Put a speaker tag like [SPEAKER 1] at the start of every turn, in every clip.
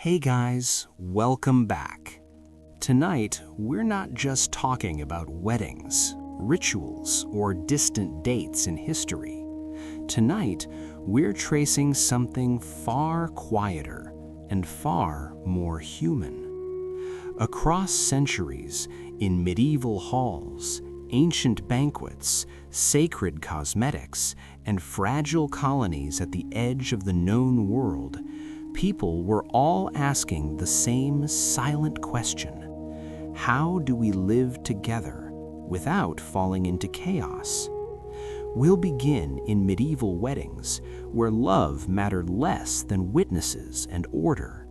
[SPEAKER 1] Hey guys, welcome back. Tonight, we're not just talking about weddings, rituals, or distant dates in history. Tonight, we're tracing something far quieter and far more human. Across centuries, in medieval halls, ancient banquets, sacred cosmetics, and fragile colonies at the edge of the known world, people were all asking the same silent question: how do we live together without falling into chaos? We'll begin in medieval weddings, where love mattered less than witnesses and order.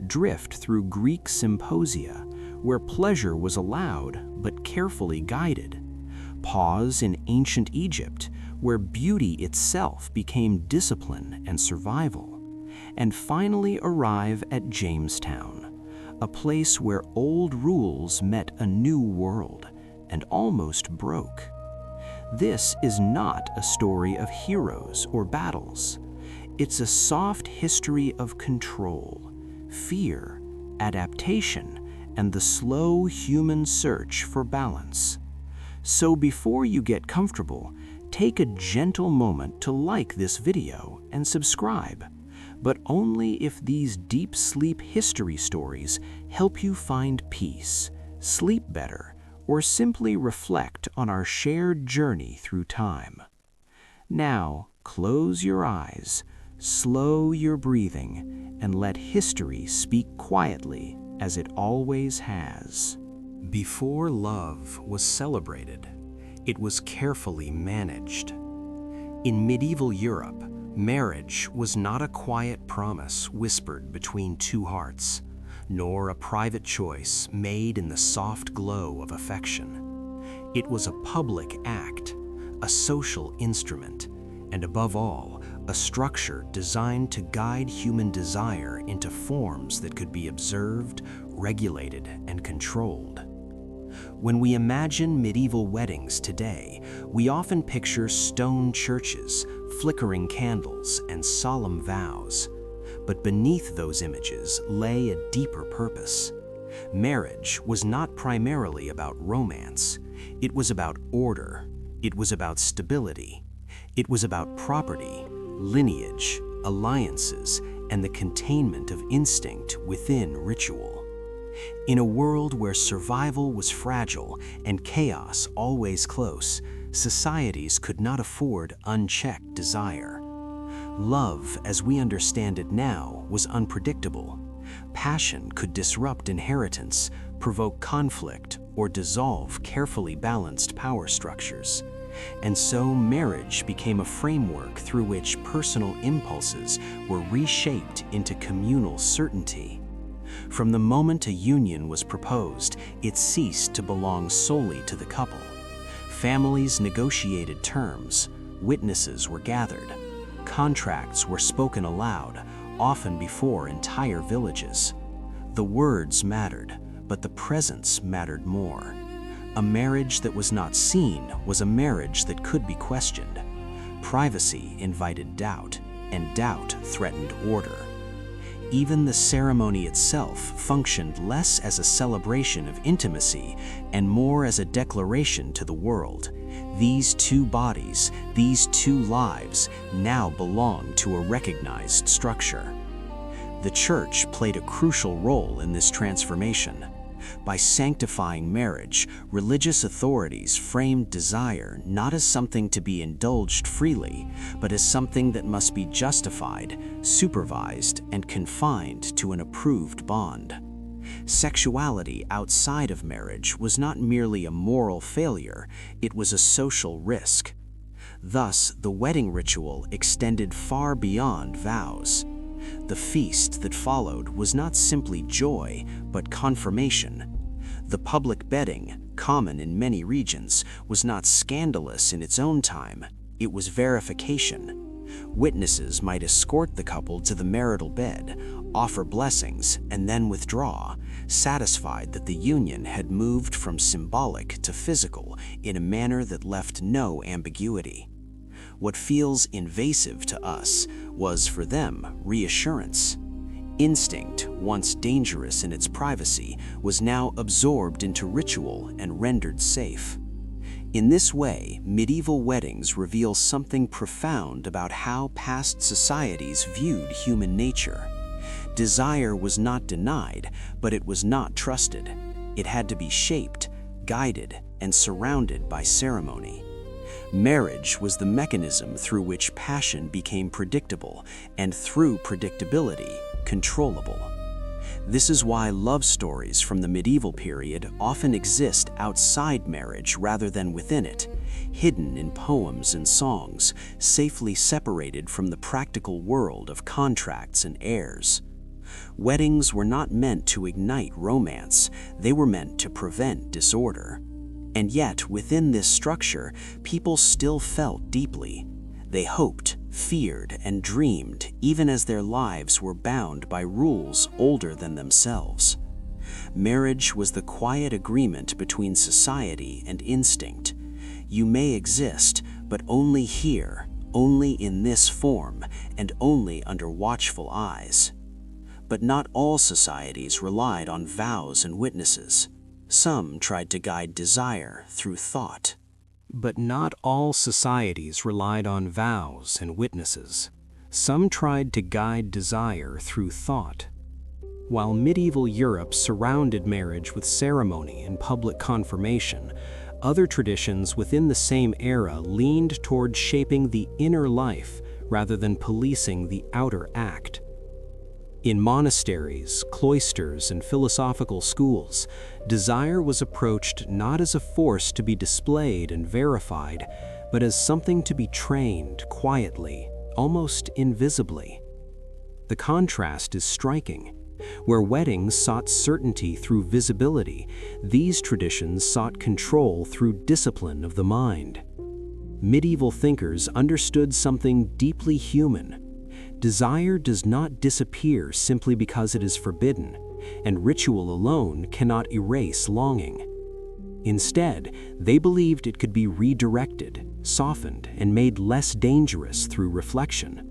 [SPEAKER 1] Drift through Greek Symposia, where pleasure was allowed but carefully guided. Pause in ancient Egypt, where beauty itself became discipline and survival. And finally arrive at Jamestown, a place where old rules met a new world and almost broke. This is not a story of heroes or battles. It's a soft history of control, fear, adaptation, and the slow human search for balance. So before you get comfortable, take a gentle moment to like this video and subscribe. But only if these deep sleep history stories help you find peace, sleep better, or simply reflect on our shared journey through time. Now, close your eyes, slow your breathing, and let history speak quietly as it always has. Before love was celebrated, it was carefully managed. In medieval Europe, marriage was not a quiet promise whispered between two hearts, nor a private choice made in the soft glow of affection. It was a public act, a social instrument, and above all, a structure designed to guide human desire into forms that could be observed, regulated, and controlled. When we imagine medieval weddings today, we often picture stone churches, flickering candles, and solemn vows. But beneath those images lay a deeper purpose. Marriage was not primarily about romance. It was about order. It was about stability. It was about property, lineage, alliances, and the containment of instinct within ritual. In a world where survival was fragile and chaos always close, societies could not afford unchecked desire. Love, as we understand it now, was unpredictable. Passion could disrupt inheritance, provoke conflict, or dissolve carefully balanced power structures. And so marriage became a framework through which personal impulses were reshaped into communal certainty. From the moment a union was proposed, it ceased to belong solely to the couple. Families negotiated terms, witnesses were gathered, contracts were spoken aloud, often before entire villages. The words mattered, but the presence mattered more. A marriage that was not seen was a marriage that could be questioned. Privacy invited doubt, and doubt threatened order. Even the ceremony itself functioned less as a celebration of intimacy and more as a declaration to the world. These two bodies, these two lives, now belong to a recognized structure. The Church played a crucial role in this transformation. By sanctifying marriage, religious authorities framed desire not as something to be indulged freely, but as something that must be justified, supervised, and confined to an approved bond. Sexuality outside of marriage was not merely a moral failure, it was a social risk. Thus, the wedding ritual extended far beyond vows. The feast that followed was not simply joy, but confirmation. The public bedding, common in many regions, was not scandalous in its own time. It was verification. Witnesses might escort the couple to the marital bed, offer blessings, and then withdraw, satisfied that the union had moved from symbolic to physical in a manner that left no ambiguity. What feels invasive to us was, for them, reassurance. Instinct, once dangerous in its privacy, was now absorbed into ritual and rendered safe. In this way, medieval weddings reveal something profound about how past societies viewed human nature. Desire was not denied, but it was not trusted. It had to be shaped, guided, and surrounded by ceremony. Marriage was the mechanism through which passion became predictable, and through predictability, controllable. This is why love stories from the medieval period often exist outside marriage rather than within it, hidden in poems and songs, safely separated from the practical world of contracts and heirs. Weddings were not meant to ignite romance, they were meant to prevent disorder. And yet, within this structure, people still felt deeply. They hoped, feared, and dreamed, even as their lives were bound by rules older than themselves. Marriage was the quiet agreement between society and instinct. You may exist, but only here, only in this form, and only under watchful eyes. But not all societies relied on vows and witnesses. Some tried to guide desire through thought. But not all societies relied on vows and witnesses. Some tried to guide desire through thought. While medieval Europe surrounded marriage with ceremony and public confirmation, other traditions within the same era leaned toward shaping the inner life rather than policing the outer act. In monasteries, cloisters, and philosophical schools, desire was approached not as a force to be displayed and verified, but as something to be trained quietly, almost invisibly. The contrast is striking. Where weddings sought certainty through visibility, these traditions sought control through discipline of the mind. Medieval thinkers understood something deeply human. Desire does not disappear simply because it is forbidden, and ritual alone cannot erase longing. Instead, they believed it could be redirected, softened, and made less dangerous through reflection.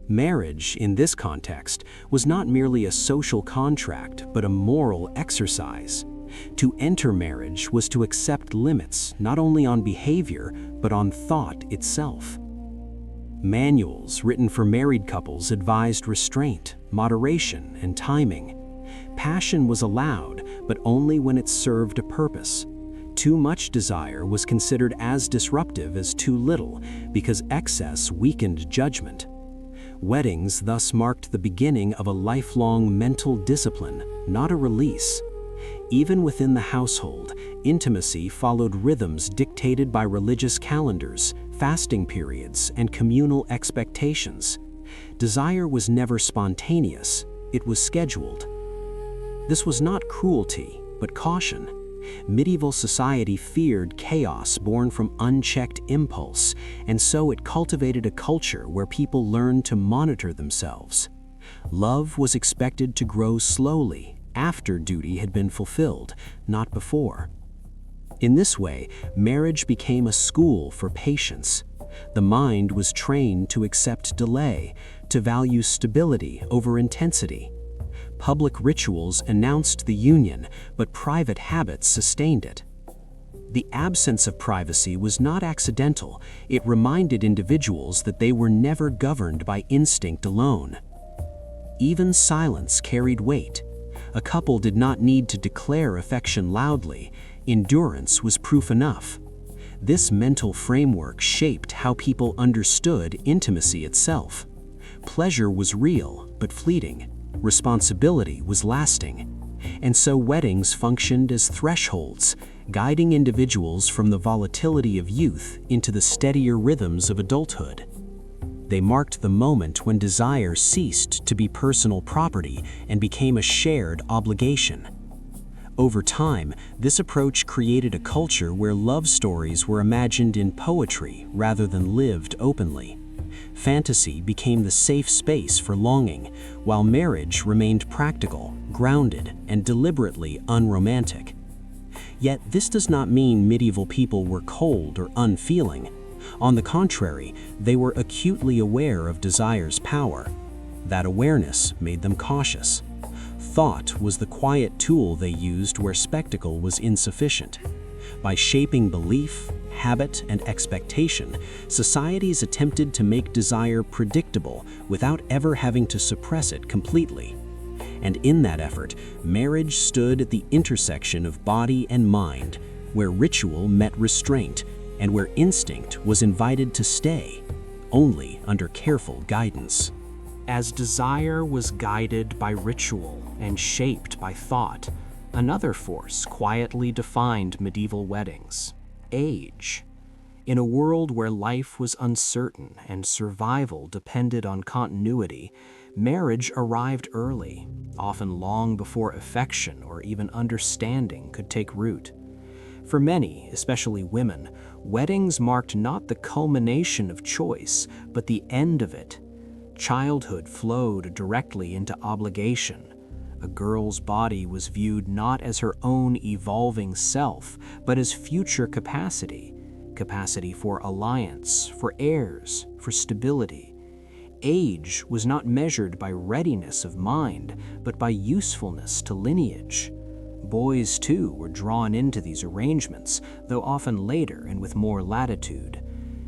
[SPEAKER 1] Marriage, in this context, was not merely a social contract, but a moral exercise. To enter marriage was to accept limits not only on behavior, but on thought itself. Manuals written for married couples advised restraint, moderation, and timing. Passion was allowed, but only when it served a purpose. Too much desire was considered as disruptive as too little, because excess weakened judgment. Weddings thus marked the beginning of a lifelong mental discipline, not a release. Even within the household, intimacy followed rhythms dictated by religious calendars, fasting periods, and communal expectations. Desire was never spontaneous, it was scheduled. This was not cruelty, but caution. Medieval society feared chaos born from unchecked impulse, and so it cultivated a culture where people learned to monitor themselves. Love was expected to grow slowly, after duty had been fulfilled, not before. In this way, marriage became a school for patience. The mind was trained to accept delay, to value stability over intensity. Public rituals announced the union, but private habits sustained it. The absence of privacy was not accidental. It reminded individuals that they were never governed by instinct alone. Even silence carried weight. A couple did not need to declare affection loudly. Endurance was proof enough. This mental framework shaped how people understood intimacy itself. Pleasure was real, but fleeting. Responsibility was lasting. And so weddings functioned as thresholds, guiding individuals from the volatility of youth into the steadier rhythms of adulthood. They marked the moment when desire ceased to be personal property and became a shared obligation. Over time, this approach created a culture where love stories were imagined in poetry rather than lived openly. Fantasy became the safe space for longing, while marriage remained practical, grounded, and deliberately unromantic. Yet this does not mean medieval people were cold or unfeeling. On the contrary, they were acutely aware of desire's power. That awareness made them cautious. Thought was the quiet tool they used where spectacle was insufficient. By shaping belief, habit, and expectation, societies attempted to make desire predictable without ever having to suppress it completely. And in that effort, marriage stood at the intersection of body and mind, where ritual met restraint and where instinct was invited to stay, only under careful guidance. As desire was guided by ritual and shaped by thought, another force quietly defined medieval weddings: age. In a world where life was uncertain and survival depended on continuity, marriage arrived early, often long before affection or even understanding could take root. For many, especially women, weddings marked not the culmination of choice, but the end of it. Childhood flowed directly into obligation. A girl's body was viewed not as her own evolving self, but as future capacity for alliance, for heirs, for stability. Age was not measured by readiness of mind, but by usefulness to lineage. Boys, too, were drawn into these arrangements, though often later and with more latitude.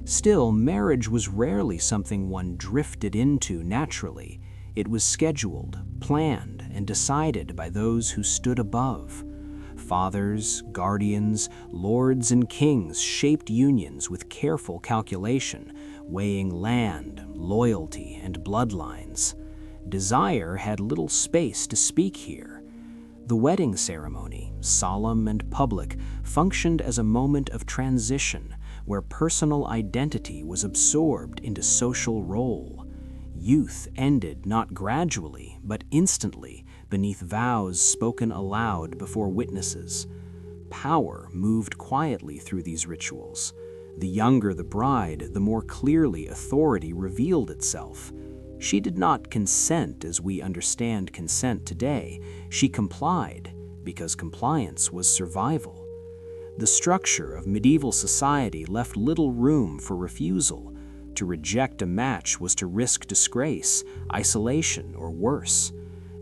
[SPEAKER 1] Still, marriage was rarely something one drifted into naturally. It was scheduled, planned, and decided by those who stood above. Fathers, guardians, lords, and kings shaped unions with careful calculation, weighing land, loyalty, and bloodlines. Desire had little space to speak here. The wedding ceremony, solemn and public, functioned as a moment of transition where personal identity was absorbed into social role. Youth ended not gradually, but instantly, beneath vows spoken aloud before witnesses. Power moved quietly through these rituals. The younger the bride, the more clearly authority revealed itself. She did not consent as we understand consent today. She complied, because compliance was survival. The structure of medieval society left little room for refusal. To reject a match was to risk disgrace, isolation, or worse.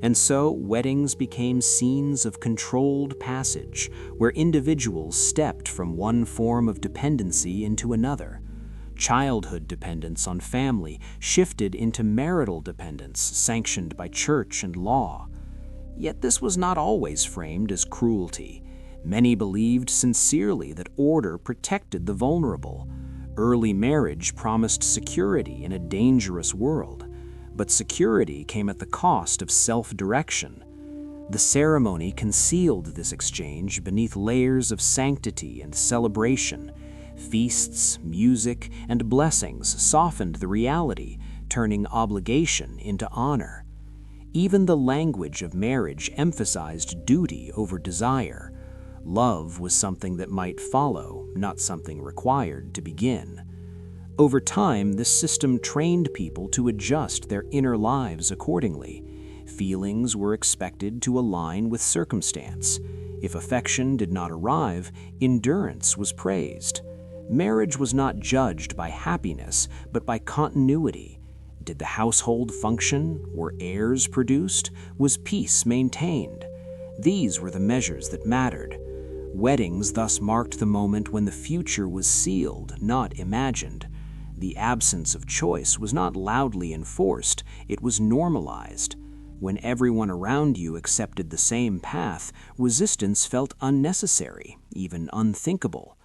[SPEAKER 1] And so weddings became scenes of controlled passage, where individuals stepped from one form of dependency into another. Childhood dependence on family shifted into marital dependence, sanctioned by church and law. Yet this was not always framed as cruelty. Many believed sincerely that order protected the vulnerable. Early marriage promised security in a dangerous world, but security came at the cost of self-direction. The ceremony concealed this exchange beneath layers of sanctity and celebration. Feasts, music, and blessings softened the reality, turning obligation into honor. Even the language of marriage emphasized duty over desire. Love was something that might follow, not something required to begin. Over time, this system trained people to adjust their inner lives accordingly. Feelings were expected to align with circumstance. If affection did not arrive, endurance was praised. Marriage was not judged by happiness, but by continuity. Did the household function? Were heirs produced? Was peace maintained? These were the measures that mattered. Weddings thus marked the moment when the future was sealed, not imagined. The absence of choice was not loudly enforced, it was normalized. When everyone around you accepted the same path, resistance felt unnecessary, even unthinkable.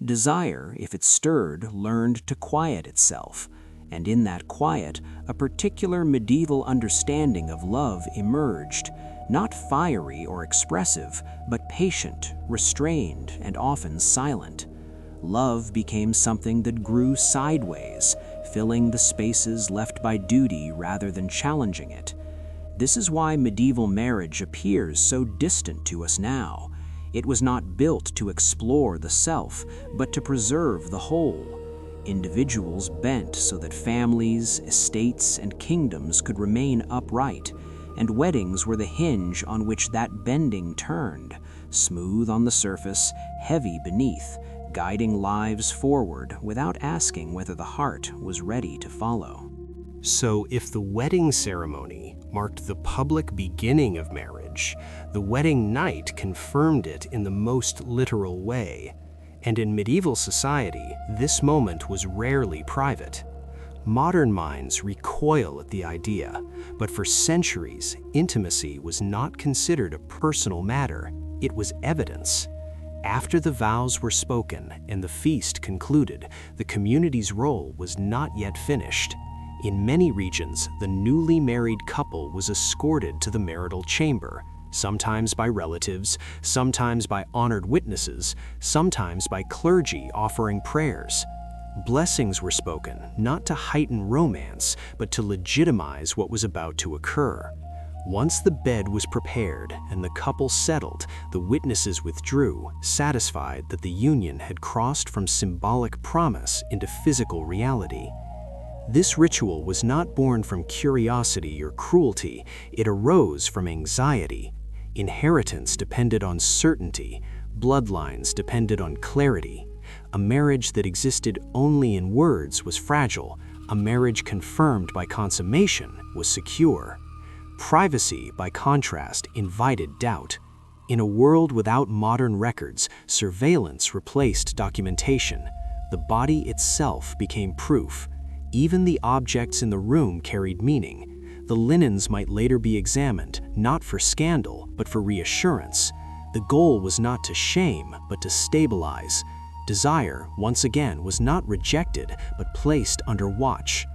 [SPEAKER 1] Desire, if it stirred, learned to quiet itself. And in that quiet, a particular medieval understanding of love emerged. Not fiery or expressive, but patient, restrained, and often silent. Love became something that grew sideways, filling the spaces left by duty rather than challenging it. This is why medieval marriage appears so distant to us now. It was not built to explore the self, but to preserve the whole. Individuals bent so that families, estates, and kingdoms could remain upright, and weddings were the hinge on which that bending turned, smooth on the surface, heavy beneath, guiding lives forward without asking whether the heart was ready to follow. So if the wedding ceremony marked the public beginning of marriage, the wedding night confirmed it in the most literal way. And in medieval society, this moment was rarely private. Modern minds recoil at the idea, but for centuries, intimacy was not considered a personal matter. It was evidence. After the vows were spoken and the feast concluded, the community's role was not yet finished. In many regions, the newly married couple was escorted to the marital chamber, sometimes by relatives, sometimes by honored witnesses, sometimes by clergy offering prayers. Blessings were spoken, not to heighten romance, but to legitimize what was about to occur. Once the bed was prepared and the couple settled, the witnesses withdrew, satisfied that the union had crossed from symbolic promise into physical reality. This ritual was not born from curiosity or cruelty, it arose from anxiety. Inheritance depended on certainty, bloodlines depended on clarity. A marriage that existed only in words was fragile, a marriage confirmed by consummation was secure. Privacy, by contrast, invited doubt. In a world without modern records, surveillance replaced documentation. The body itself became proof. Even the objects in the room carried meaning. The linens might later be examined, not for scandal, but for reassurance. The goal was not to shame, but to stabilize. Desire, once again, was not rejected, but placed under watch.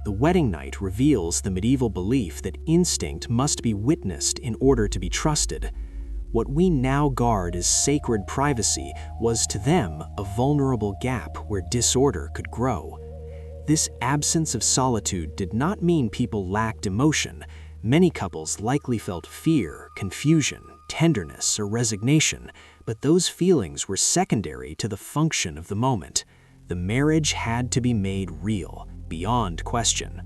[SPEAKER 1] The wedding night reveals the medieval belief that instinct must be witnessed in order to be trusted. What we now guard as sacred privacy was to them a vulnerable gap where disorder could grow. This absence of solitude did not mean people lacked emotion. Many couples likely felt fear, confusion, tenderness, or resignation, but those feelings were secondary to the function of the moment. The marriage had to be made real, beyond question.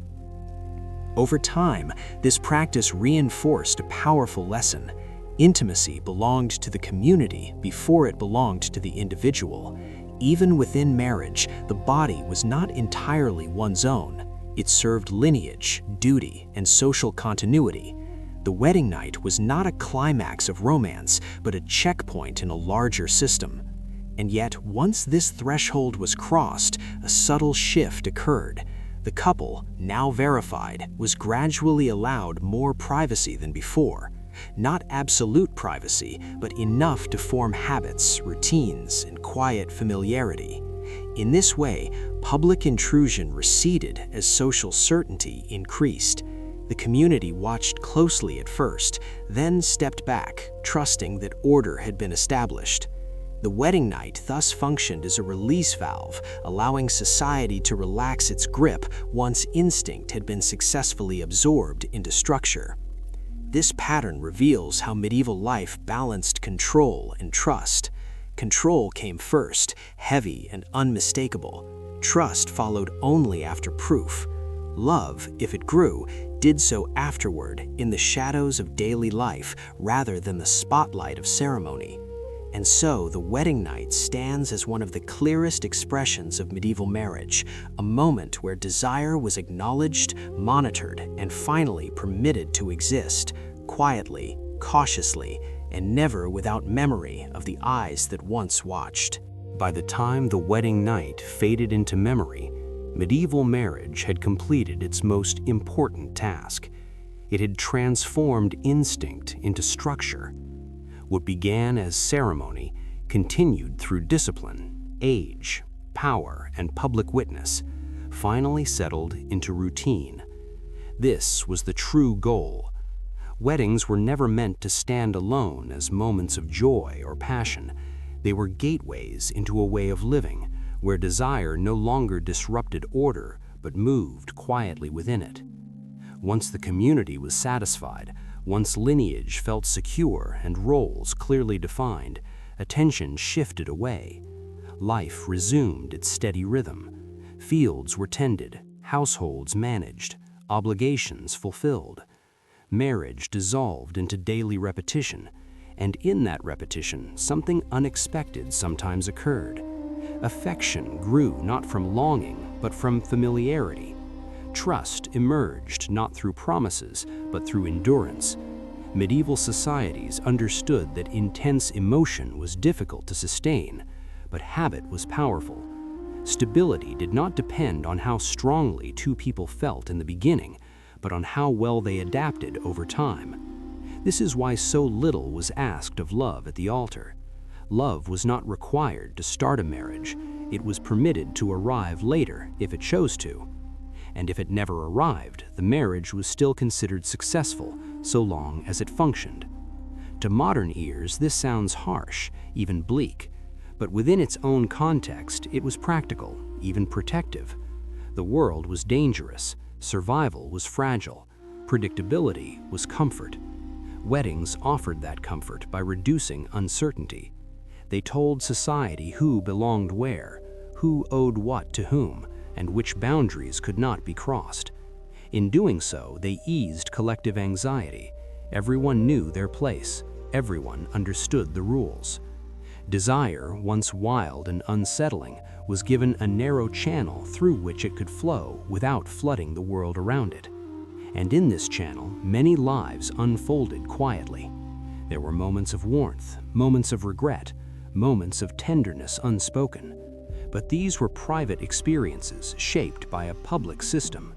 [SPEAKER 1] Over time, this practice reinforced a powerful lesson. Intimacy belonged to the community before it belonged to the individual. Even within marriage, the body was not entirely one's own. It served lineage, duty, and social continuity. The wedding night was not a climax of romance, but a checkpoint in a larger system. And yet, once this threshold was crossed, a subtle shift occurred. The couple, now verified, was gradually allowed more privacy than before. Not absolute privacy, but enough to form habits, routines, and quiet familiarity. In this way, public intrusion receded as social certainty increased. The community watched closely at first, then stepped back, trusting that order had been established. The wedding night thus functioned as a release valve, allowing society to relax its grip once instinct had been successfully absorbed into structure. This pattern reveals how medieval life balanced control and trust. Control came first, heavy and unmistakable. Trust followed only after proof. Love, if it grew, did so afterward in the shadows of daily life rather than the spotlight of ceremony. And so the wedding night stands as one of the clearest expressions of medieval marriage, a moment where desire was acknowledged, monitored, and finally permitted to exist, quietly, cautiously, and never without memory of the eyes that once watched. By the time the wedding night faded into memory, medieval marriage had completed its most important task. It had transformed instinct into structure. What began as ceremony continued through discipline, age, power, and public witness, finally settled into routine. This was the true goal. Weddings were never meant to stand alone as moments of joy or passion. They were gateways into a way of living, where desire no longer disrupted order, but moved quietly within it. Once the community was satisfied, once lineage felt secure and roles clearly defined, attention shifted away. Life resumed its steady rhythm. Fields were tended, households managed, obligations fulfilled. Marriage dissolved into daily repetition, and in that repetition, something unexpected sometimes occurred. Affection grew not from longing, but from familiarity. Trust emerged not through promises, but through endurance. Medieval societies understood that intense emotion was difficult to sustain, but habit was powerful. Stability did not depend on how strongly two people felt in the beginning, but on how well they adapted over time. This is why so little was asked of love at the altar. Love was not required to start a marriage. It was permitted to arrive later if it chose to. And if it never arrived, the marriage was still considered successful so long as it functioned. To modern ears, this sounds harsh, even bleak, but within its own context, it was practical, even protective. The world was dangerous, survival was fragile, predictability was comfort. Weddings offered that comfort by reducing uncertainty. They told society who belonged where, who owed what to whom, and which boundaries could not be crossed. In doing so, they eased collective anxiety. Everyone knew their place. Everyone understood the rules. Desire, once wild and unsettling, was given a narrow channel through which it could flow without flooding the world around it. And in this channel, many lives unfolded quietly. There were moments of warmth, moments of regret, moments of tenderness unspoken. But these were private experiences shaped by a public system.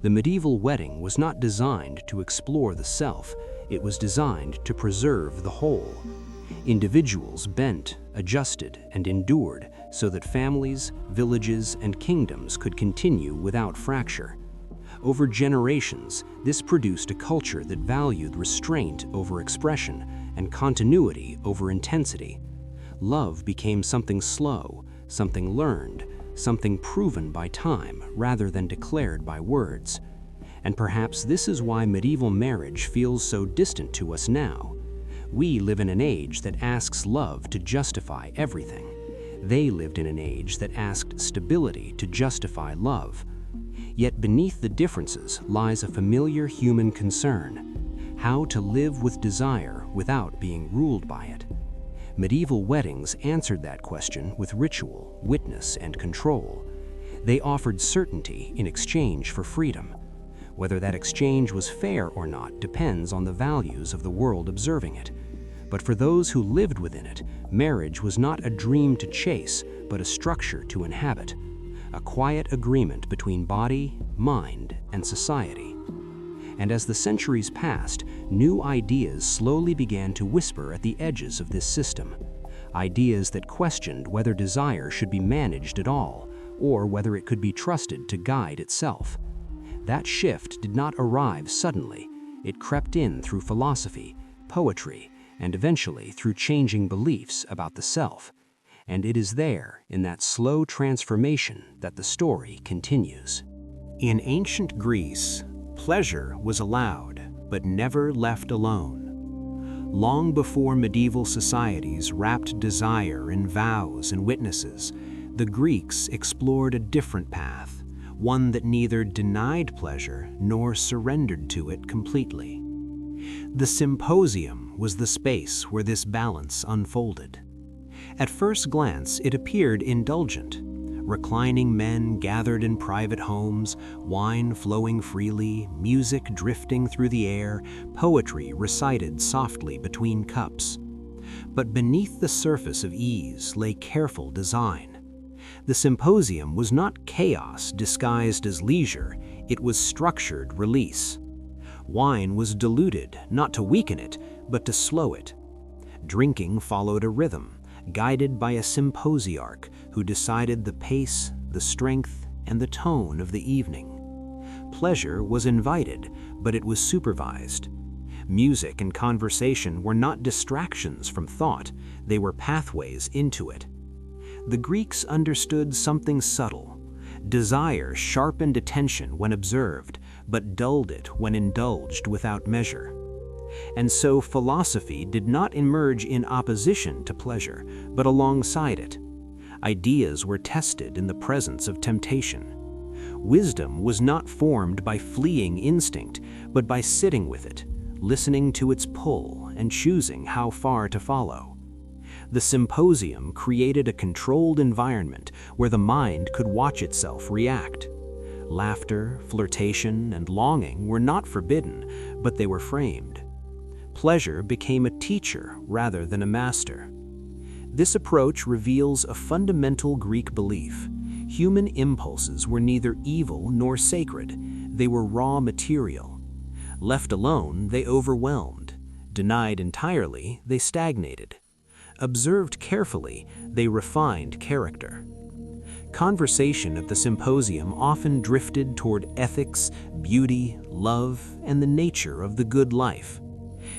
[SPEAKER 1] The medieval wedding was not designed to explore the self, it was designed to preserve the whole. Individuals bent, adjusted, and endured so that families, villages, and kingdoms could continue without fracture. Over generations, this produced a culture that valued restraint over expression and continuity over intensity. Love became something slow, something learned, something proven by time rather than declared by words. And perhaps this is why medieval marriage feels so distant to us now. We live in an age that asks love to justify everything. They lived in an age that asked stability to justify love. Yet beneath the differences lies a familiar human concern: how to live with desire without being ruled by it. Medieval weddings answered that question with ritual, witness, and control. They offered certainty in exchange for freedom. Whether that exchange was fair or not depends on the values of the world observing it. But for those who lived within it, marriage was not a dream to chase, but a structure to inhabit. A quiet agreement between body, mind, and society. And as the centuries passed, new ideas slowly began to whisper at the edges of this system. Ideas that questioned whether desire should be managed at all, or whether it could be trusted to guide itself. That shift did not arrive suddenly. It crept in through philosophy, poetry, and eventually through changing beliefs about the self. And it is there, in that slow transformation, that the story continues. In ancient Greece, pleasure was allowed, but never left alone. Long before medieval societies wrapped desire in vows and witnesses, the Greeks explored a different path, one that neither denied pleasure nor surrendered to it completely. The Symposium was the space where this balance unfolded. At first glance, it appeared indulgent. Reclining men gathered in private homes, wine flowing freely, music drifting through the air, poetry recited softly between cups. But beneath the surface of ease lay careful design. The Symposium was not chaos disguised as leisure, it was structured release. Wine was diluted, not to weaken it, but to slow it. Drinking followed a rhythm, guided by a symposiarch who decided the pace, the strength, and the tone of the evening. Pleasure was invited, but it was supervised. Music and conversation were not distractions from thought, they were pathways into it. The Greeks understood something subtle. Desire sharpened attention when observed, but dulled it when indulged without measure. And so philosophy did not emerge in opposition to pleasure, but alongside it. Ideas were tested in the presence of temptation. Wisdom was not formed by fleeing instinct, but by sitting with it, listening to its pull and choosing how far to follow. The Symposium created a controlled environment where the mind could watch itself react. Laughter, flirtation, and longing were not forbidden, but they were framed. Pleasure became a teacher rather than a master. This approach reveals a fundamental Greek belief. Human impulses were neither evil nor sacred. They were raw material. Left alone, they overwhelmed. Denied entirely, they stagnated. Observed carefully, they refined character. Conversation at the symposium often drifted toward ethics, beauty, love, and the nature of the good life.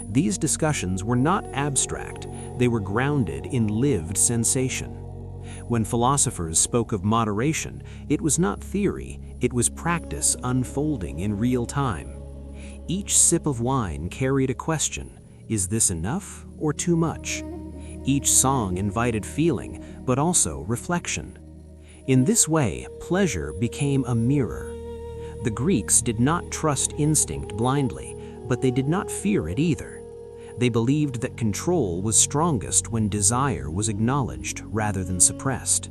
[SPEAKER 1] These discussions were not abstract, they were grounded in lived sensation. When philosophers spoke of moderation, it was not theory, it was practice unfolding in real time. Each sip of wine carried a question: is this enough or too much? Each song invited feeling, but also reflection. In this way, pleasure became a mirror. The Greeks did not trust instinct blindly, but they did not fear it either. They believed that control was strongest when desire was acknowledged rather than suppressed.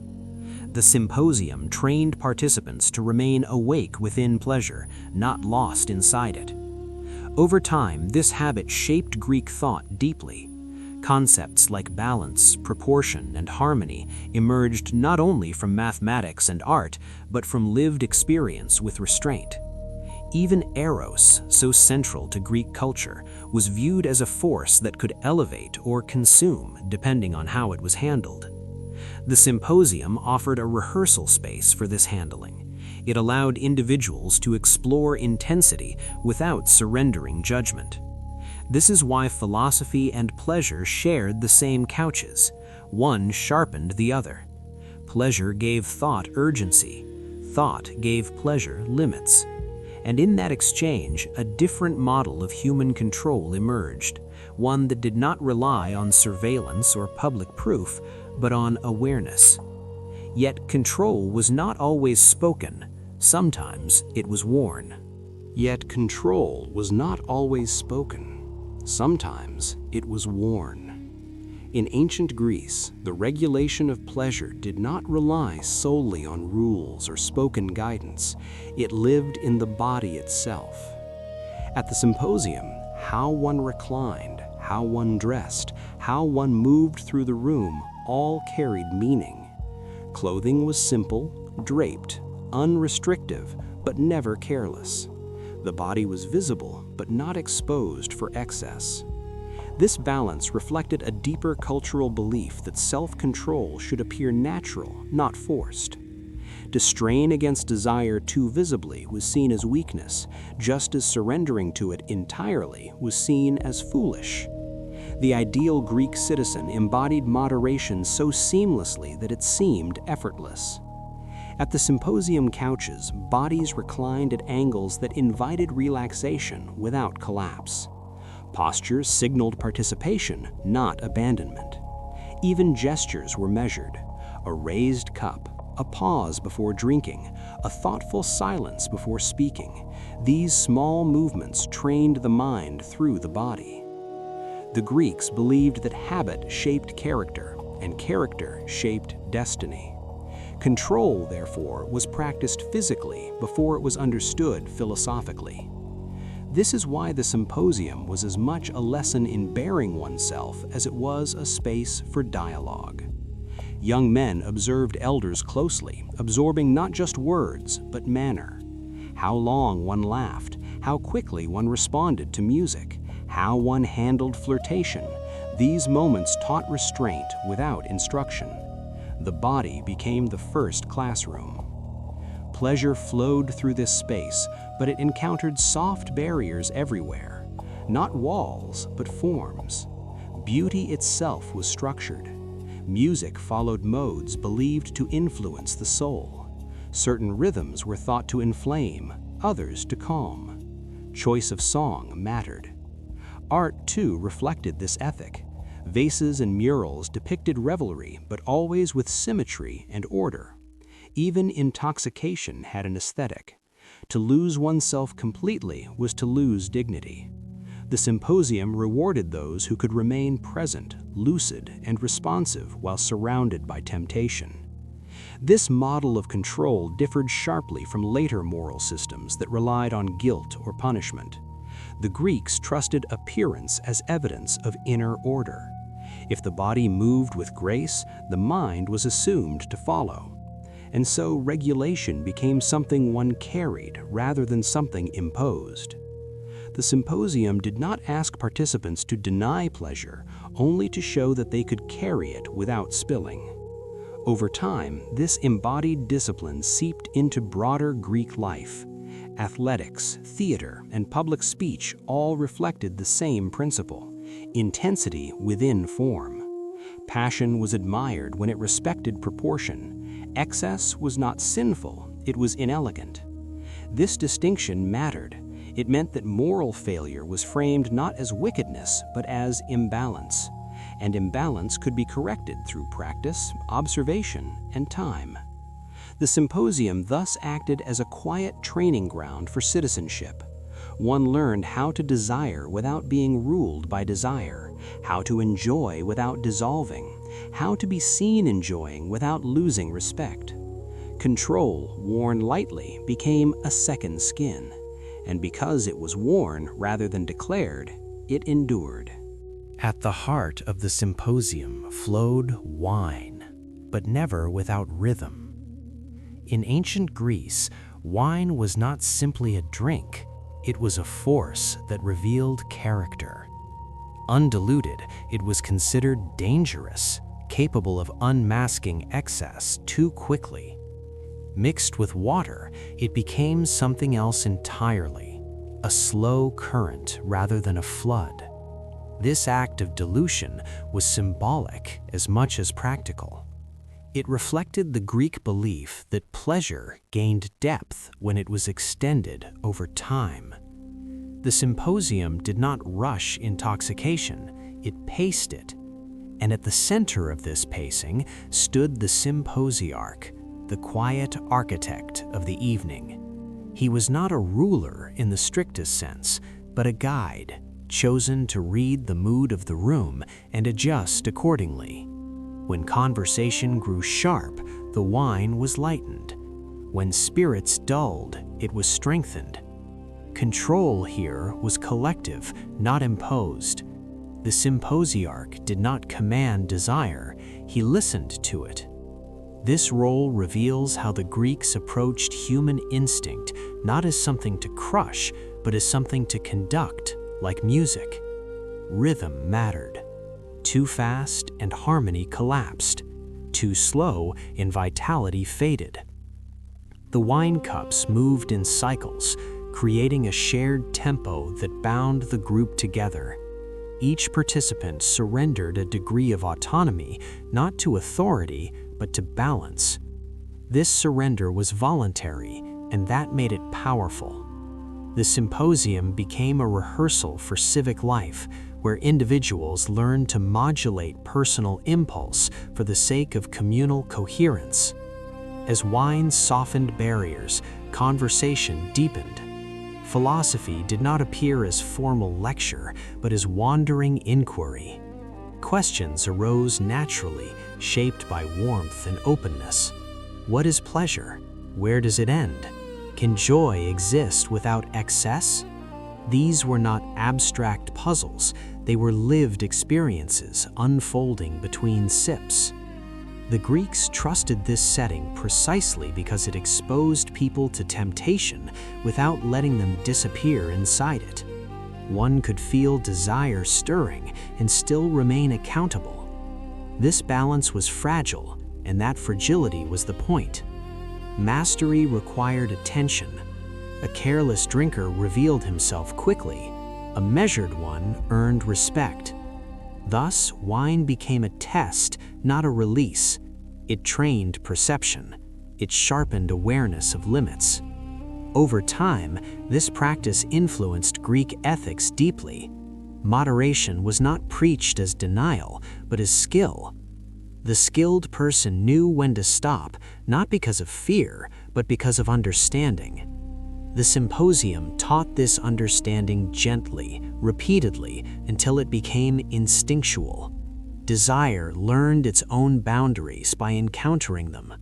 [SPEAKER 1] The symposium trained participants to remain awake within pleasure, not lost inside it. Over time, this habit shaped Greek thought deeply. Concepts like balance, proportion, and harmony emerged not only from mathematics and art, but from lived experience with restraint. Even eros, so central to Greek culture, was viewed as a force that could elevate or consume, depending on how it was handled. The symposium offered a rehearsal space for this handling. It allowed individuals to explore intensity without surrendering judgment. This is why philosophy and pleasure shared the same couches. One sharpened the other. Pleasure gave thought urgency. Thought gave pleasure limits. And in that exchange, a different model of human control emerged, one that did not rely on surveillance or public proof, but on awareness. Yet control was not always spoken. Sometimes it was worn. Yet control was not always spoken. Sometimes it was worn. In ancient Greece, the regulation of pleasure did not rely solely on rules or spoken guidance. It lived in the body itself. At the symposium, how one reclined, how one dressed, how one moved through the room all carried meaning. Clothing was simple, draped, unrestrictive, but never careless. The body was visible, but not exposed for excess. This balance reflected a deeper cultural belief that self-control should appear natural, not forced. To strain against desire too visibly was seen as weakness, just as surrendering to it entirely was seen as foolish. The ideal Greek citizen embodied moderation so seamlessly that it seemed effortless. At the symposium couches, bodies reclined at angles that invited relaxation without collapse. Postures signaled participation, not abandonment. Even gestures were measured. A raised cup, a pause before drinking, a thoughtful silence before speaking. These small movements trained the mind through the body. The Greeks believed that habit shaped character, and character shaped destiny. Control, therefore, was practiced physically before it was understood philosophically. This is why the symposium was as much a lesson in bearing oneself as it was a space for dialogue. Young men observed elders closely, absorbing not just words, but manner. How long one laughed, how quickly one responded to music, how one handled flirtation. These moments taught restraint without instruction. The body became the first classroom. Pleasure flowed through this space, but it encountered soft barriers everywhere. Not walls, but forms. Beauty itself was structured. Music followed modes believed to influence the soul. Certain rhythms were thought to inflame, others to calm. Choice of song mattered. Art, too, reflected this ethic. Vases and murals depicted revelry, but always with symmetry and order. Even intoxication had an aesthetic. To lose oneself completely was to lose dignity. The symposium rewarded those who could remain present, lucid, and responsive while surrounded by temptation. This model of control differed sharply from later moral systems that relied on guilt or punishment. The Greeks trusted appearance as evidence of inner order. If the body moved with grace, the mind was assumed to follow. And so regulation became something one carried rather than something imposed. The Symposium did not ask participants to deny pleasure, only to show that they could carry it without spilling. Over time, this embodied discipline seeped into broader Greek life. Athletics, theater, and public speech all reflected the same principle: intensity within form. Passion was admired when it respected proportion. Excess was not sinful, it was inelegant. This distinction mattered. It meant that moral failure was framed not as wickedness, but as imbalance. And imbalance could be corrected through practice, observation, and time. The Symposium thus acted as a quiet training ground for citizenship. One learned how to desire without being ruled by desire, how to enjoy without dissolving, how to be seen enjoying without losing respect. Control, worn lightly, became a second skin, and because it was worn rather than declared, it endured. At the heart of the Symposium flowed wine, but never without rhythm. In ancient Greece, wine was not simply a drink, it was a force that revealed character. Undiluted, it was considered dangerous, capable of unmasking excess too quickly. Mixed with water, it became something else entirely, a slow current rather than a flood. This act of dilution was symbolic as much as practical. It reflected the Greek belief that pleasure gained depth when it was extended over time. The Symposium did not rush intoxication, it paced it. And at the center of this pacing stood the symposiarch, the quiet architect of the evening. He was not a ruler in the strictest sense, but a guide, chosen to read the mood of the room and adjust accordingly. When conversation grew sharp, the wine was lightened. When spirits dulled, it was strengthened. Control here was collective, not imposed. The symposiarch did not command desire, he listened to it. This role reveals how the Greeks approached human instinct not as something to crush, but as something to conduct, like music. Rhythm mattered. Too fast and harmony collapsed. Too slow and vitality faded. The wine cups moved in cycles, creating a shared tempo that bound the group together. Each participant surrendered a degree of autonomy, not to authority, but to balance. This surrender was voluntary, and that made it powerful. The Symposium became a rehearsal for civic life, where individuals learned to modulate personal impulse for the sake of communal coherence. As wine softened barriers, conversation deepened. Philosophy did not appear as formal lecture, but as wandering inquiry. Questions arose naturally, shaped by warmth and openness. What is pleasure? Where does it end? Can joy exist without excess? These were not abstract puzzles, they were lived experiences unfolding between sips. The Greeks trusted this setting precisely because it exposed people to temptation without letting them disappear inside it. One could feel desire stirring and still remain accountable. This balance was fragile, and that fragility was the point. Mastery required attention. A careless drinker revealed himself quickly. A measured one earned respect. Thus, wine became a test, not a release. It trained perception. It sharpened awareness of limits. Over time, this practice influenced Greek ethics deeply. Moderation was not preached as denial, but as skill. The skilled person knew when to stop, not because of fear, but because of understanding. The Symposium taught this understanding gently, repeatedly, until it became instinctual. Desire learned its own boundaries by encountering them.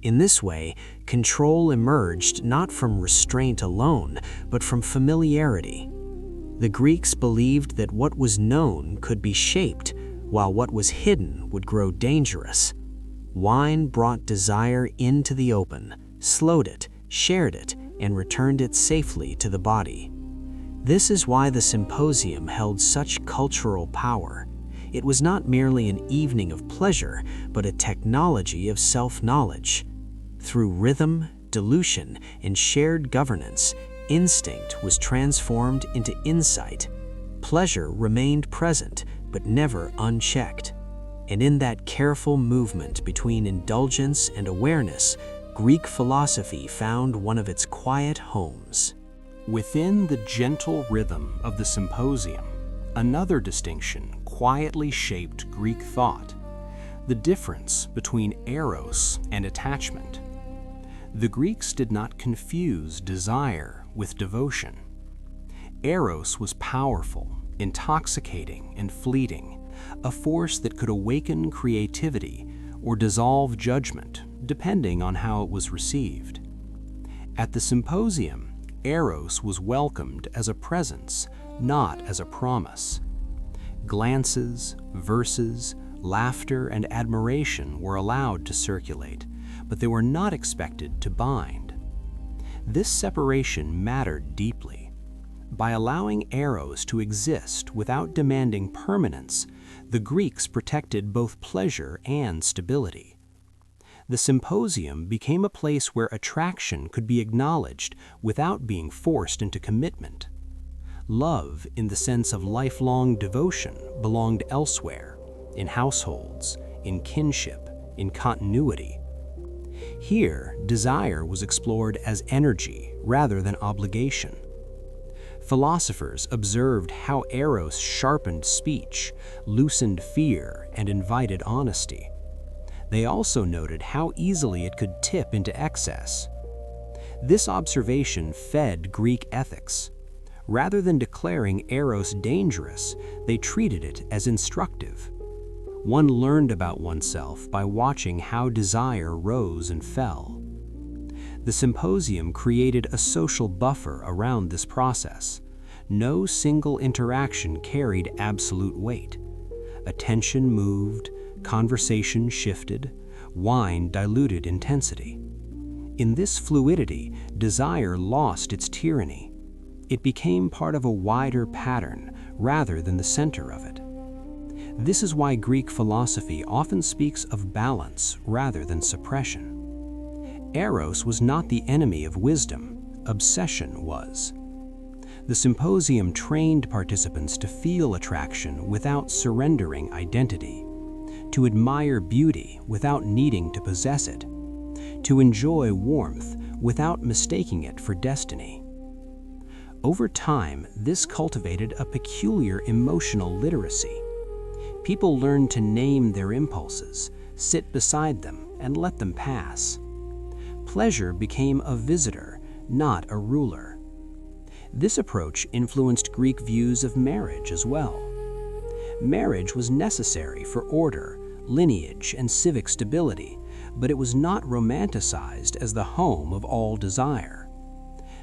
[SPEAKER 2] In this way, control emerged not from restraint alone, but from familiarity. The Greeks believed that what was known could be shaped, while what was hidden would grow dangerous. Wine brought desire into the open, slowed it, shared it, and returned it safely to the body. This is why the Symposium held such cultural power. It was not merely an evening of pleasure, but a technology of self-knowledge. Through rhythm, dilution, and shared governance, instinct was transformed into insight. Pleasure remained present, but never unchecked. And in that careful movement between indulgence and awareness, Greek philosophy found one of its quiet homes.
[SPEAKER 1] Within the gentle rhythm of the Symposium, another distinction quietly shaped Greek thought: the difference between eros and attachment. The Greeks did not confuse desire with devotion. Eros was powerful, intoxicating, and fleeting, a force that could awaken creativity or dissolve judgment, depending on how it was received. At the Symposium, Eros was welcomed as a presence, not as a promise. Glances, verses, laughter, and admiration were allowed to circulate, but they were not expected to bind. This separation mattered deeply. By allowing Eros to exist without demanding permanence, the Greeks protected both pleasure and stability. The Symposium became a place where attraction could be acknowledged without being forced into commitment. Love, in the sense of lifelong devotion, belonged elsewhere, in households, in kinship, in continuity. Here, desire was explored as energy rather than obligation. Philosophers observed how Eros sharpened speech, loosened fear, and invited honesty. They also noted how easily it could tip into excess. This observation fed Greek ethics. Rather than declaring Eros dangerous, they treated it as instructive. One learned about oneself by watching how desire rose and fell. The Symposium created a social buffer around this process. No single interaction carried absolute weight. Attention moved, conversation shifted, wine diluted intensity. In this fluidity, desire lost its tyranny. It became part of a wider pattern rather than the center of it. This is why Greek philosophy often speaks of balance rather than suppression. Eros was not the enemy of wisdom, obsession was. The Symposium trained participants to feel attraction without surrendering identity, to admire beauty without needing to possess it, to enjoy warmth without mistaking it for destiny. Over time, this cultivated a peculiar emotional literacy. People learned to name their impulses, sit beside them, and let them pass. Pleasure became a visitor, not a ruler. This approach influenced Greek views of marriage as well. Marriage was necessary for order, lineage, and civic stability, but it was not romanticized as the home of all desire.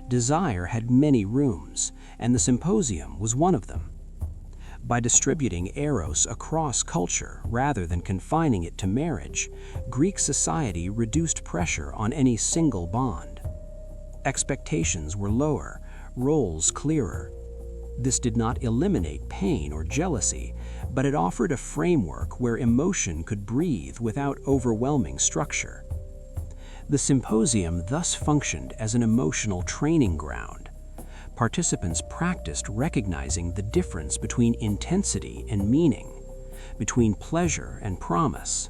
[SPEAKER 1] Desire had many rooms, and the Symposium was one of them. By distributing Eros across culture rather than confining it to marriage, Greek society reduced pressure on any single bond. Expectations were lower, roles clearer. This did not eliminate pain or jealousy, but it offered a framework where emotion could breathe without overwhelming structure. The Symposium thus functioned as an emotional training ground. Participants practiced recognizing the difference between intensity and meaning, between pleasure and promise,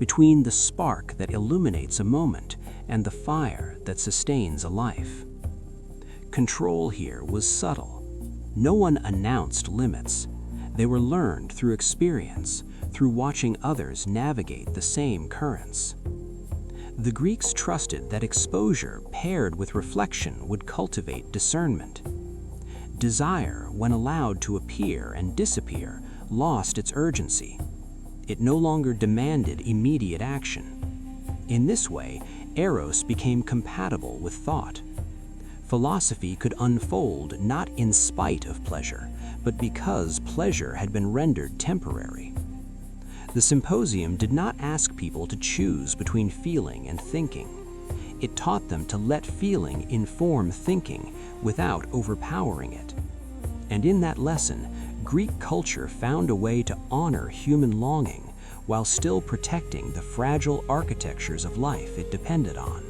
[SPEAKER 1] between the spark that illuminates a moment and the fire that sustains a life. Control here was subtle. No one announced limits. They were learned through experience, through watching others navigate the same currents. The Greeks trusted that exposure paired with reflection would cultivate discernment. Desire, when allowed to appear and disappear, lost its urgency. It no longer demanded immediate action.
[SPEAKER 2] In this way, eros became compatible with thought. Philosophy could unfold not in spite of pleasure, but because pleasure had been rendered temporary. The Symposium did not ask people to choose between feeling and thinking. It taught them to let feeling inform thinking without overpowering it. And in that lesson, Greek culture found a way to honor human longing while still protecting the fragile architectures of life it depended on.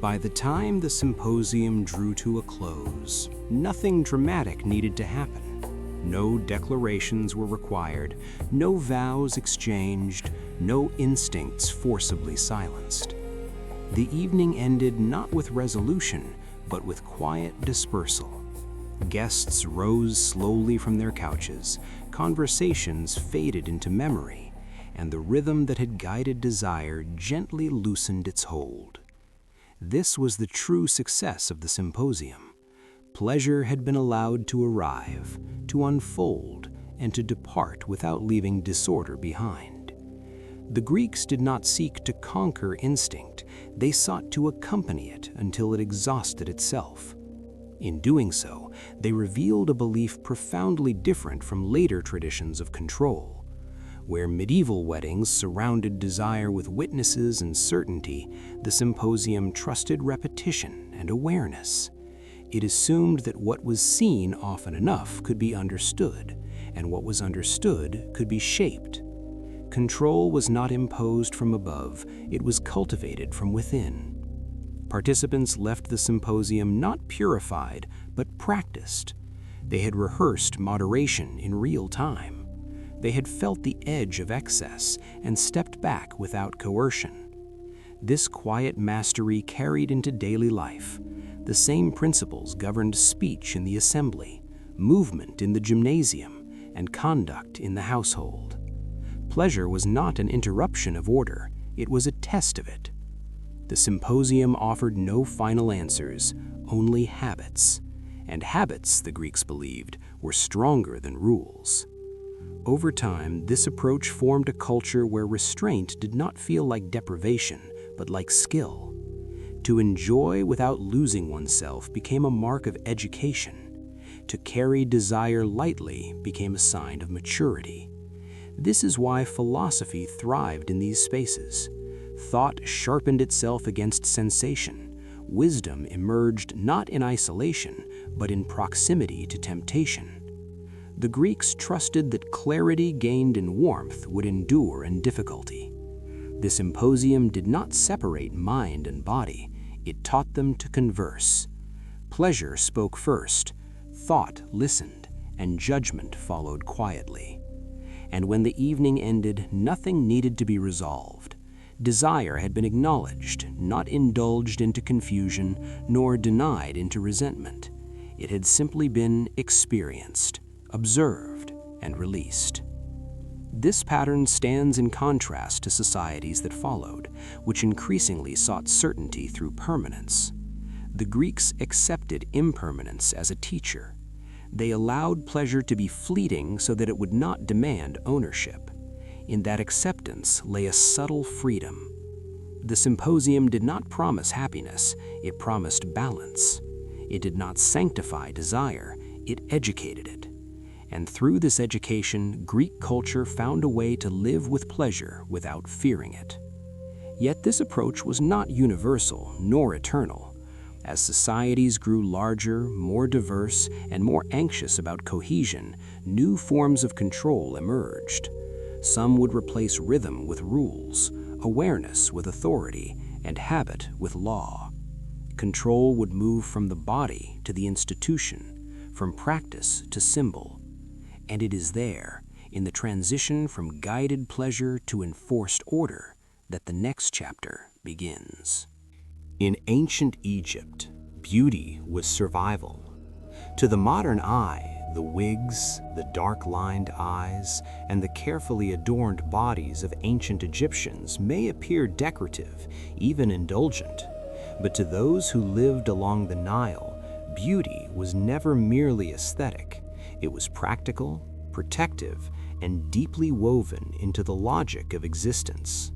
[SPEAKER 1] By the time the Symposium drew to a close, nothing dramatic needed to happen. No declarations were required, no vows exchanged, no instincts forcibly silenced. The evening ended not with resolution, but with quiet dispersal. Guests rose slowly from their couches, conversations faded into memory, and the rhythm that had guided desire gently loosened its hold. This was the true success of the Symposium. Pleasure had been allowed to arrive, to unfold, and to depart without leaving disorder behind. The Greeks did not seek to conquer instinct, they sought to accompany it until it exhausted itself. In doing so, they revealed a belief profoundly different from later traditions of control. Where medieval weddings surrounded desire with witnesses and certainty, the Symposium trusted repetition and awareness. It assumed that what was seen often enough could be understood, and what was understood could be shaped. Control was not imposed from above, it was cultivated from within. Participants left the Symposium not purified, but practiced. They had rehearsed moderation in real time. They had felt the edge of excess and stepped back without coercion. This quiet mastery carried into daily life. The same principles governed speech in the assembly, movement in the gymnasium, and conduct in the household. Pleasure was not an interruption of order, it was a test of it. The Symposium offered no final answers, only habits. And habits, the Greeks believed, were stronger than rules. Over time, this approach formed a culture where restraint did not feel like deprivation, but like skill. To enjoy without losing oneself became a mark of education. To carry desire lightly became a sign of maturity. This is why philosophy thrived in these spaces. Thought sharpened itself against sensation. Wisdom emerged not in isolation, but in proximity to temptation. The Greeks trusted that clarity gained in warmth would endure in difficulty. The Symposium did not separate mind and body, it taught them to converse. Pleasure spoke first, thought listened, and judgment followed quietly. And when the evening ended, nothing needed to be resolved. Desire had been acknowledged, not indulged into confusion, nor denied into resentment. It had simply been experienced, observed, and released. This pattern stands in contrast to societies that followed, which increasingly sought certainty through permanence. The Greeks accepted impermanence as a teacher. They allowed pleasure to be fleeting so that it would not demand ownership. In that acceptance lay a subtle freedom. The Symposium did not promise happiness, it promised balance. It did not sanctify desire, it educated it. And through this education, Greek culture found a way to live with pleasure without fearing it. Yet this approach was not universal nor eternal. As societies grew larger, more diverse, and more anxious about cohesion, new forms of control emerged. Some would replace rhythm with rules, awareness with authority, and habit with law. Control would move from the body to the institution, from practice to symbol. And it is there, in the transition from guided pleasure to enforced order, that the next chapter begins. In ancient Egypt, beauty was survival. To the modern eye, the wigs, the dark-lined eyes, and the carefully adorned bodies of ancient Egyptians may appear decorative, even indulgent. But to those who lived along the Nile, beauty was never merely aesthetic. It was practical, protective, and deeply woven into the logic of existence.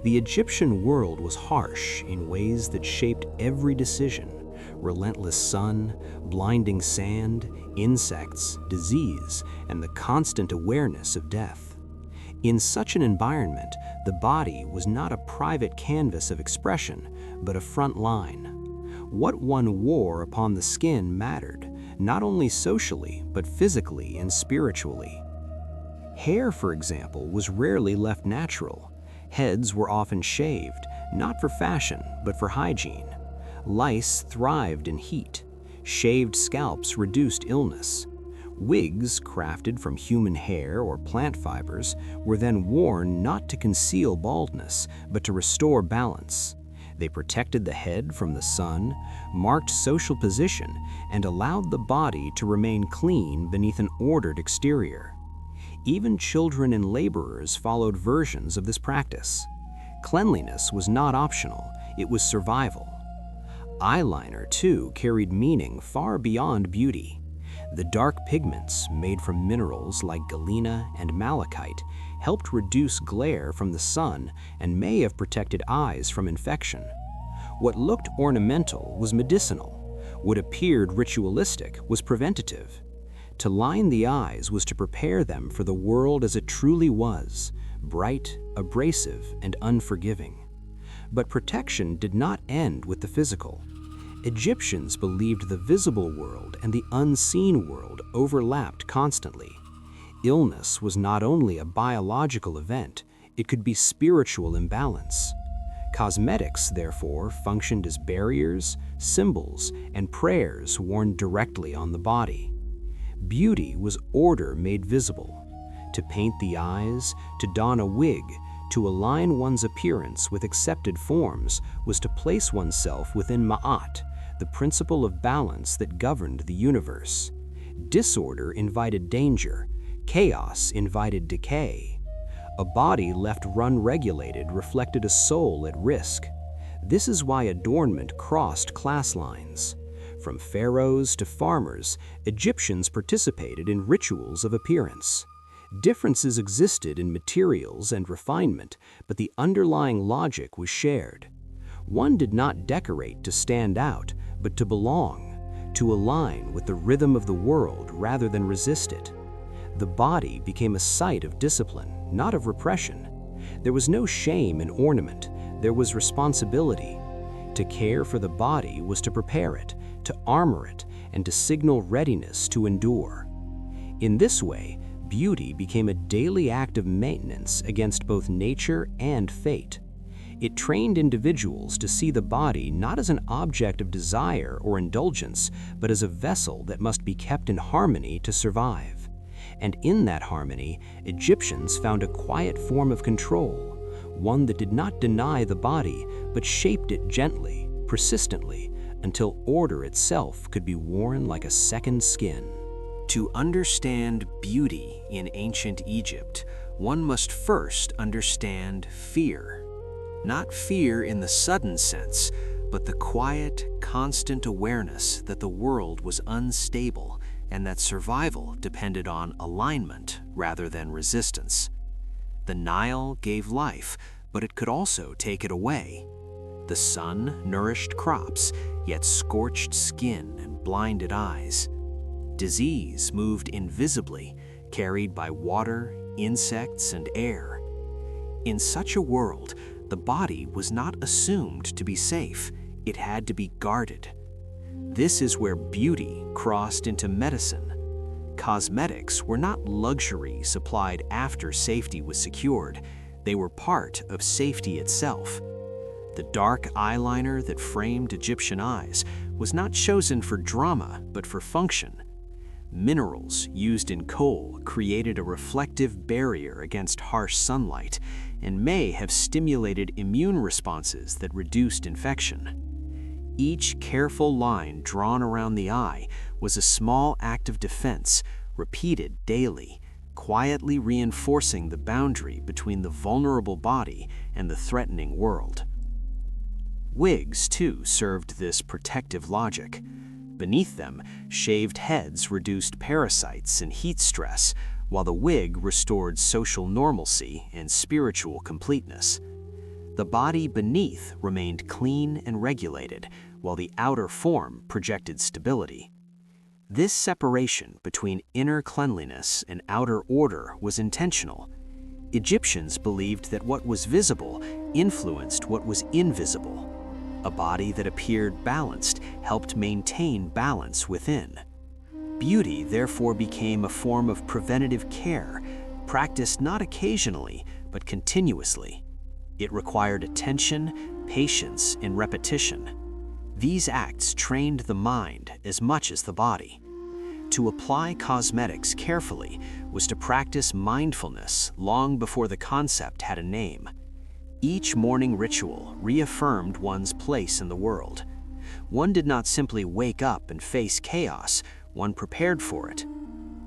[SPEAKER 1] The Egyptian world was harsh in ways that shaped every decision: relentless sun, blinding sand, insects, disease, and the constant awareness of death. In such an environment, the body was not a private canvas of expression, but a front line. What one wore upon the skin mattered, not only socially, but physically and spiritually. Hair, for example, was rarely left natural. Heads were often shaved, not for fashion, but for hygiene. Lice thrived in heat. Shaved scalps reduced illness. Wigs, crafted from human hair or plant fibers, were then worn not to conceal baldness, but to restore balance. They protected the head from the sun, marked social position, and allowed the body to remain clean beneath an ordered exterior. Even children and laborers followed versions of this practice. Cleanliness was not optional, it was survival. Eyeliner, too, carried meaning far beyond beauty. The dark pigments, made from minerals like galena and malachite, helped reduce glare from the sun and may have protected eyes from infection. What looked ornamental was medicinal. What appeared ritualistic was preventative. To line the eyes was to prepare them for the world as it truly was: bright, abrasive, and unforgiving. But protection did not end with the physical. Egyptians believed the visible world and the unseen world overlapped constantly. Illness was not only a biological event, it could be spiritual imbalance. Cosmetics, therefore, functioned as barriers, symbols, and prayers worn directly on the body. Beauty was order made visible. To paint the eyes, to don a wig, to align one's appearance with accepted forms was to place oneself within Ma'at, the principle of balance that governed the universe. Disorder invited danger, chaos invited decay. A body left unregulated reflected a soul at risk. This is why adornment crossed class lines. From pharaohs to farmers, Egyptians participated in rituals of appearance. Differences existed in materials and refinement, but the underlying logic was shared. One did not decorate to stand out, but to belong, to align with the rhythm of the world rather than resist it. The body became a site of discipline, not of repression. There was no shame in ornament, there was responsibility. To care for the body was to prepare it, to armor it, and to signal readiness to endure. In this way, beauty became a daily act of maintenance against both nature and fate. It trained individuals to see the body not as an object of desire or indulgence, but as a vessel that must be kept in harmony to survive. And in that harmony, Egyptians found a quiet form of control, one that did not deny the body, but shaped it gently, persistently, until order itself could be worn like a second skin. To understand beauty in ancient Egypt, one must first understand fear. Not fear in the sudden sense, but the quiet, constant awareness that the world was unstable and that survival depended on alignment rather than resistance. The Nile gave life, but it could also take it away. The sun nourished crops, yet scorched skin and blinded eyes. Disease moved invisibly, carried by water, insects, and air. In such a world, the body was not assumed to be safe, it had to be guarded. This is where beauty crossed into medicine. Cosmetics were not luxury supplied after safety was secured, they were part of safety itself. The dark eyeliner that framed Egyptian eyes was not chosen for drama, but for function. Minerals used in coal created a reflective barrier against harsh sunlight and may have stimulated immune responses that reduced infection. Each careful line drawn around the eye was a small act of defense, repeated daily, quietly reinforcing the boundary between the vulnerable body and the threatening world. Wigs, too, served this protective logic. Beneath them, shaved heads reduced parasites and heat stress, while the wig restored social normalcy and spiritual completeness.
[SPEAKER 2] The body beneath remained clean and regulated, while the outer form projected stability. This separation between inner cleanliness and outer order was intentional. Egyptians believed that what was visible influenced what was invisible. A body that appeared balanced helped maintain balance within. Beauty therefore became a form of preventative care, practiced not occasionally, but continuously. It required attention, patience, and repetition. These acts trained the mind as much as the body. To apply cosmetics carefully was to practice mindfulness long before the concept had a name. Each morning ritual reaffirmed one's place in the world. One did not simply wake up and face chaos, one prepared for it.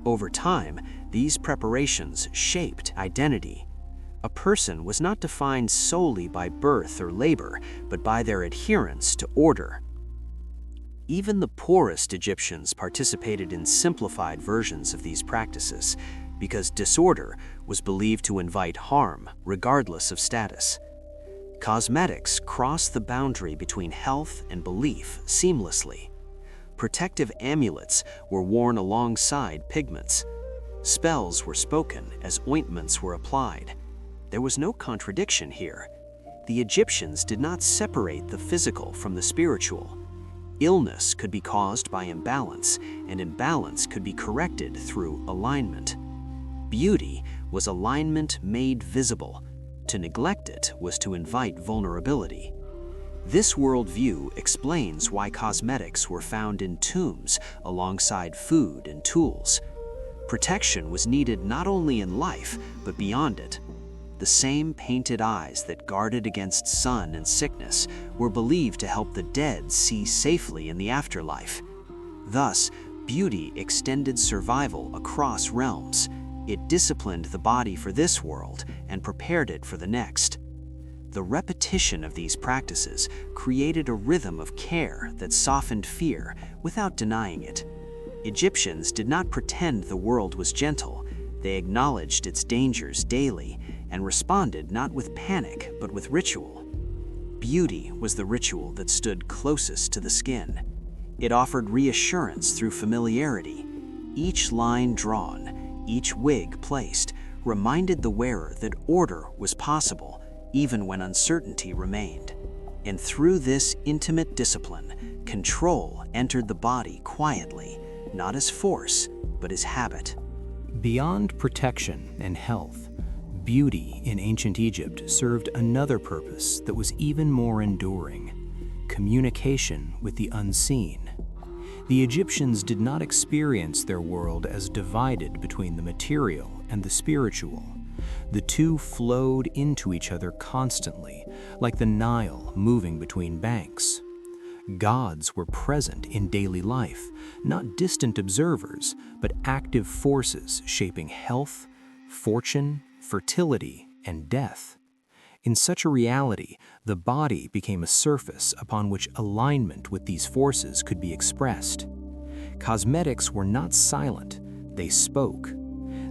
[SPEAKER 2] Over time, these preparations shaped identity. A person was not defined solely by birth or labor, but by their adherence to order. Even the poorest Egyptians participated in simplified versions of these practices, because disorder was believed to invite harm, regardless of status. Cosmetics crossed the boundary between health and belief seamlessly. Protective amulets were worn alongside pigments. Spells were spoken as ointments were applied. There was no contradiction here. The Egyptians did not separate the physical from the spiritual. Illness could be caused by imbalance, and imbalance could be corrected through alignment. Beauty was alignment made visible. To neglect it was to invite vulnerability. This worldview explains why cosmetics were found in tombs alongside food and tools. Protection was needed not only in life, but beyond it. The same painted eyes that guarded against sun and sickness were believed to help the dead see safely in the afterlife. Thus, beauty extended survival across realms. It disciplined the body for this world and prepared it for the next. The repetition of these practices created a rhythm of care that softened fear without denying it. Egyptians did not pretend the world was gentle. They acknowledged its dangers daily and responded not with panic, but with ritual. Beauty was the ritual that stood closest to the skin. It offered reassurance through familiarity. Each line drawn, each wig placed, reminded the wearer that order was possible, even when uncertainty remained. And through this intimate discipline, control entered the body quietly, not as force, but as habit.
[SPEAKER 1] Beyond protection and health, beauty in ancient Egypt served another purpose that was even more enduring: communication with the unseen. The Egyptians did not experience their world as divided between the material and the spiritual. The two flowed into each other constantly, like the Nile moving between banks. Gods were present in daily life, not distant observers, but active forces shaping health, fortune, fertility, and death. In such a reality, the body became a surface upon which alignment with these forces could be expressed. Cosmetics were not silent, they spoke.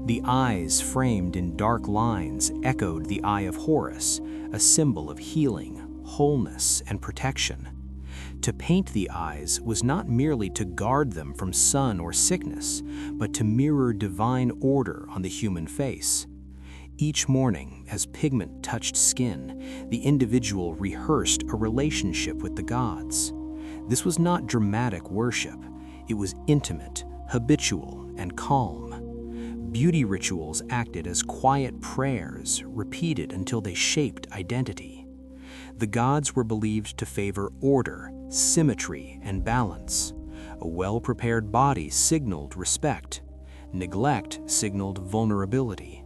[SPEAKER 1] The eyes framed in dark lines echoed the Eye of Horus, a symbol of healing, wholeness, and protection. To paint the eyes was not merely to guard them from sun or sickness, but to mirror divine order on the human face. Each morning, as pigment touched skin, the individual rehearsed a relationship with the gods. This was not dramatic worship. It was intimate, habitual, and calm. Beauty rituals acted as quiet prayers, repeated until they shaped identity. The gods were believed to favor order, symmetry, and balance. A well-prepared body signaled respect. Neglect signaled vulnerability.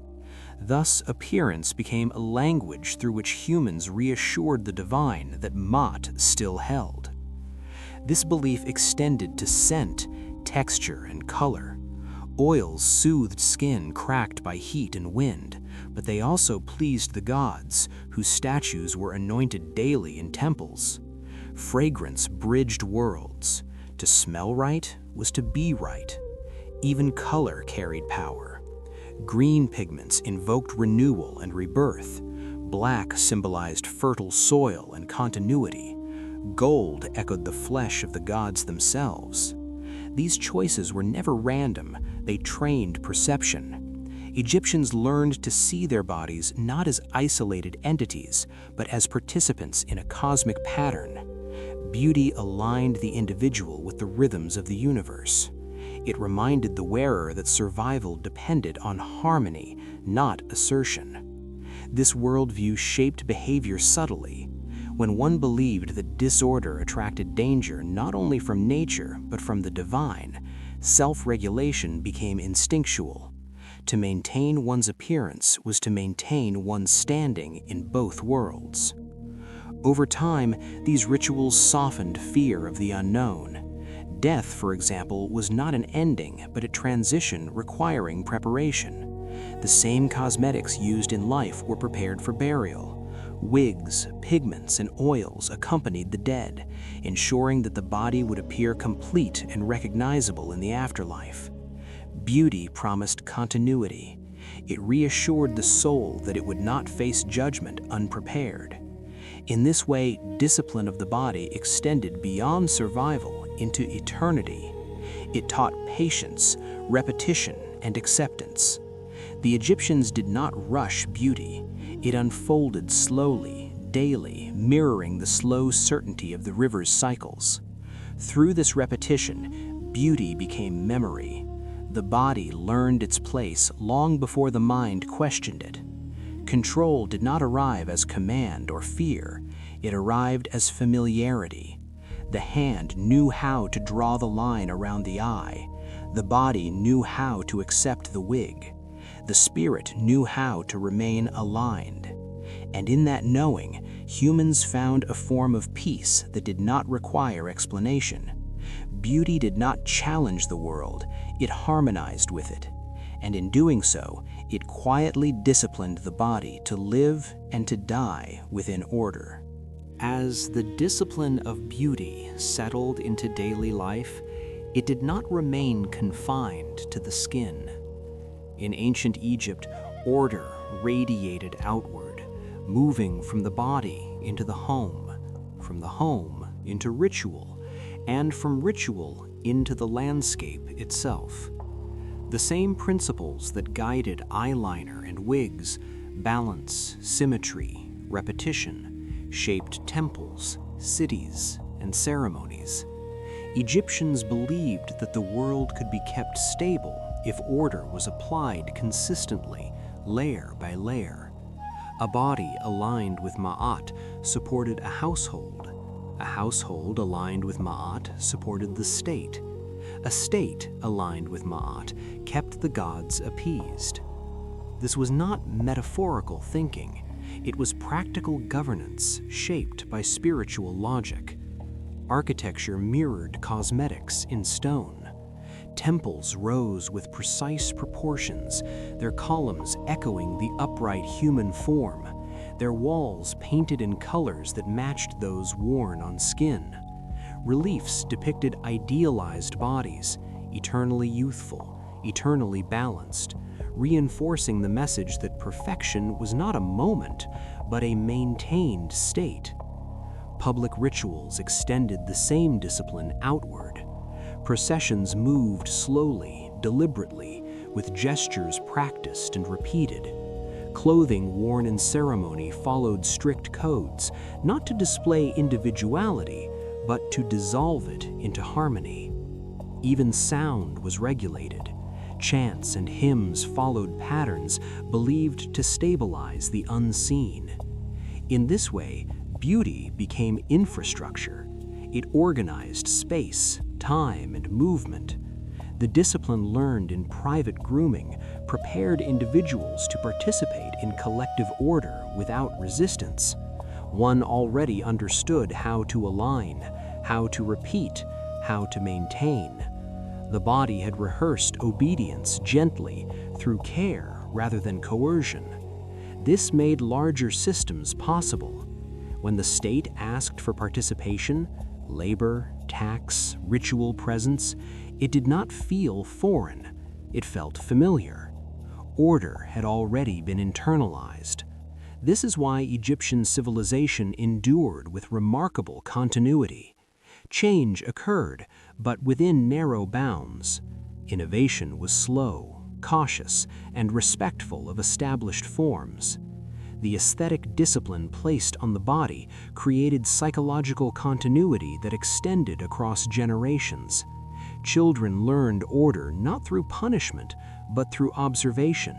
[SPEAKER 1] Thus, appearance became a language through which humans reassured the divine that Maat still held. This belief extended to scent, texture, and color. Oils soothed skin cracked by heat and wind, but they also pleased the gods, whose statues were anointed daily in temples. Fragrance bridged worlds. To smell right was to be right. Even color carried power. Green pigments invoked renewal and rebirth. Black symbolized fertile soil and continuity. Gold echoed the flesh of the gods themselves. These choices were never random, they trained perception. Egyptians learned to see their bodies not as isolated entities, but as participants in a cosmic pattern. Beauty aligned the individual with the rhythms of the universe. It reminded the wearer that survival depended on harmony, not assertion. This worldview shaped behavior subtly. When one believed that disorder attracted danger not only from nature but from the divine, self-regulation became instinctual. To maintain one's appearance was to maintain one's standing in both worlds. Over time, these rituals softened fear of the unknown. Death, for example, was not an ending, but a transition requiring preparation. The same cosmetics used in life were prepared for burial. Wigs, pigments, and oils accompanied the dead, ensuring that the body would appear complete and recognizable in the afterlife. Beauty promised continuity. It reassured the soul that it would not face judgment unprepared. In this way, discipline of the body extended beyond survival into eternity. It taught patience, repetition, and acceptance. The Egyptians did not rush beauty. It unfolded slowly, daily, mirroring the slow certainty of the river's cycles. Through this repetition, beauty became memory. The body learned its place long before the mind questioned it. Control did not arrive as command or fear. It arrived as familiarity. The hand knew how to draw the line around the eye. The body knew how to accept the wig. The spirit knew how to remain aligned. And in that knowing, humans found a form of peace that did not require explanation. Beauty did not challenge the world, it harmonized with it. And in doing so, it quietly disciplined the body to live and to die within order. As the discipline of beauty settled into daily life, it did not remain confined to the skin. In ancient Egypt, order radiated outward, moving from the body into the home, from the home into ritual, and from ritual into the landscape itself. The same principles that guided eyeliner and wigs, balance, symmetry, repetition, shaped temples, cities, and ceremonies. Egyptians believed that the world could be kept stable if order was applied consistently, layer by layer. A body aligned with Ma'at supported a household. A household aligned with Ma'at supported the state. A state aligned with Ma'at kept the gods appeased. This was not metaphorical thinking. It was practical governance shaped by spiritual logic. Architecture mirrored cosmetics in stone. Temples rose with precise proportions, their columns echoing the upright human form, their walls painted in colors that matched those worn on skin. Reliefs depicted idealized bodies, eternally youthful, eternally balanced, reinforcing the message that perfection was not a moment, but a maintained state. Public rituals extended the same discipline outward. Processions moved slowly, deliberately, with gestures practiced and repeated. Clothing worn in ceremony followed strict codes, not to display individuality, but to dissolve it into harmony. Even sound was regulated. Chants and hymns followed patterns believed to stabilize the unseen. In this way, beauty became infrastructure. It organized space, time, and movement. The discipline learned in private grooming prepared individuals to participate in collective order without resistance. One already understood how to align, how to repeat, how to maintain. The body had rehearsed obedience gently through care rather than coercion. This made larger systems possible. When the state asked for participation, labor, tax, ritual presence, it did not feel foreign. It felt familiar. Order had already been internalized. This is why Egyptian civilization endured with remarkable continuity. Change occurred, but within narrow bounds. Innovation was slow, cautious, and respectful of established forms. The aesthetic discipline placed on the body created psychological continuity that extended across generations. Children learned order not through punishment, but through observation.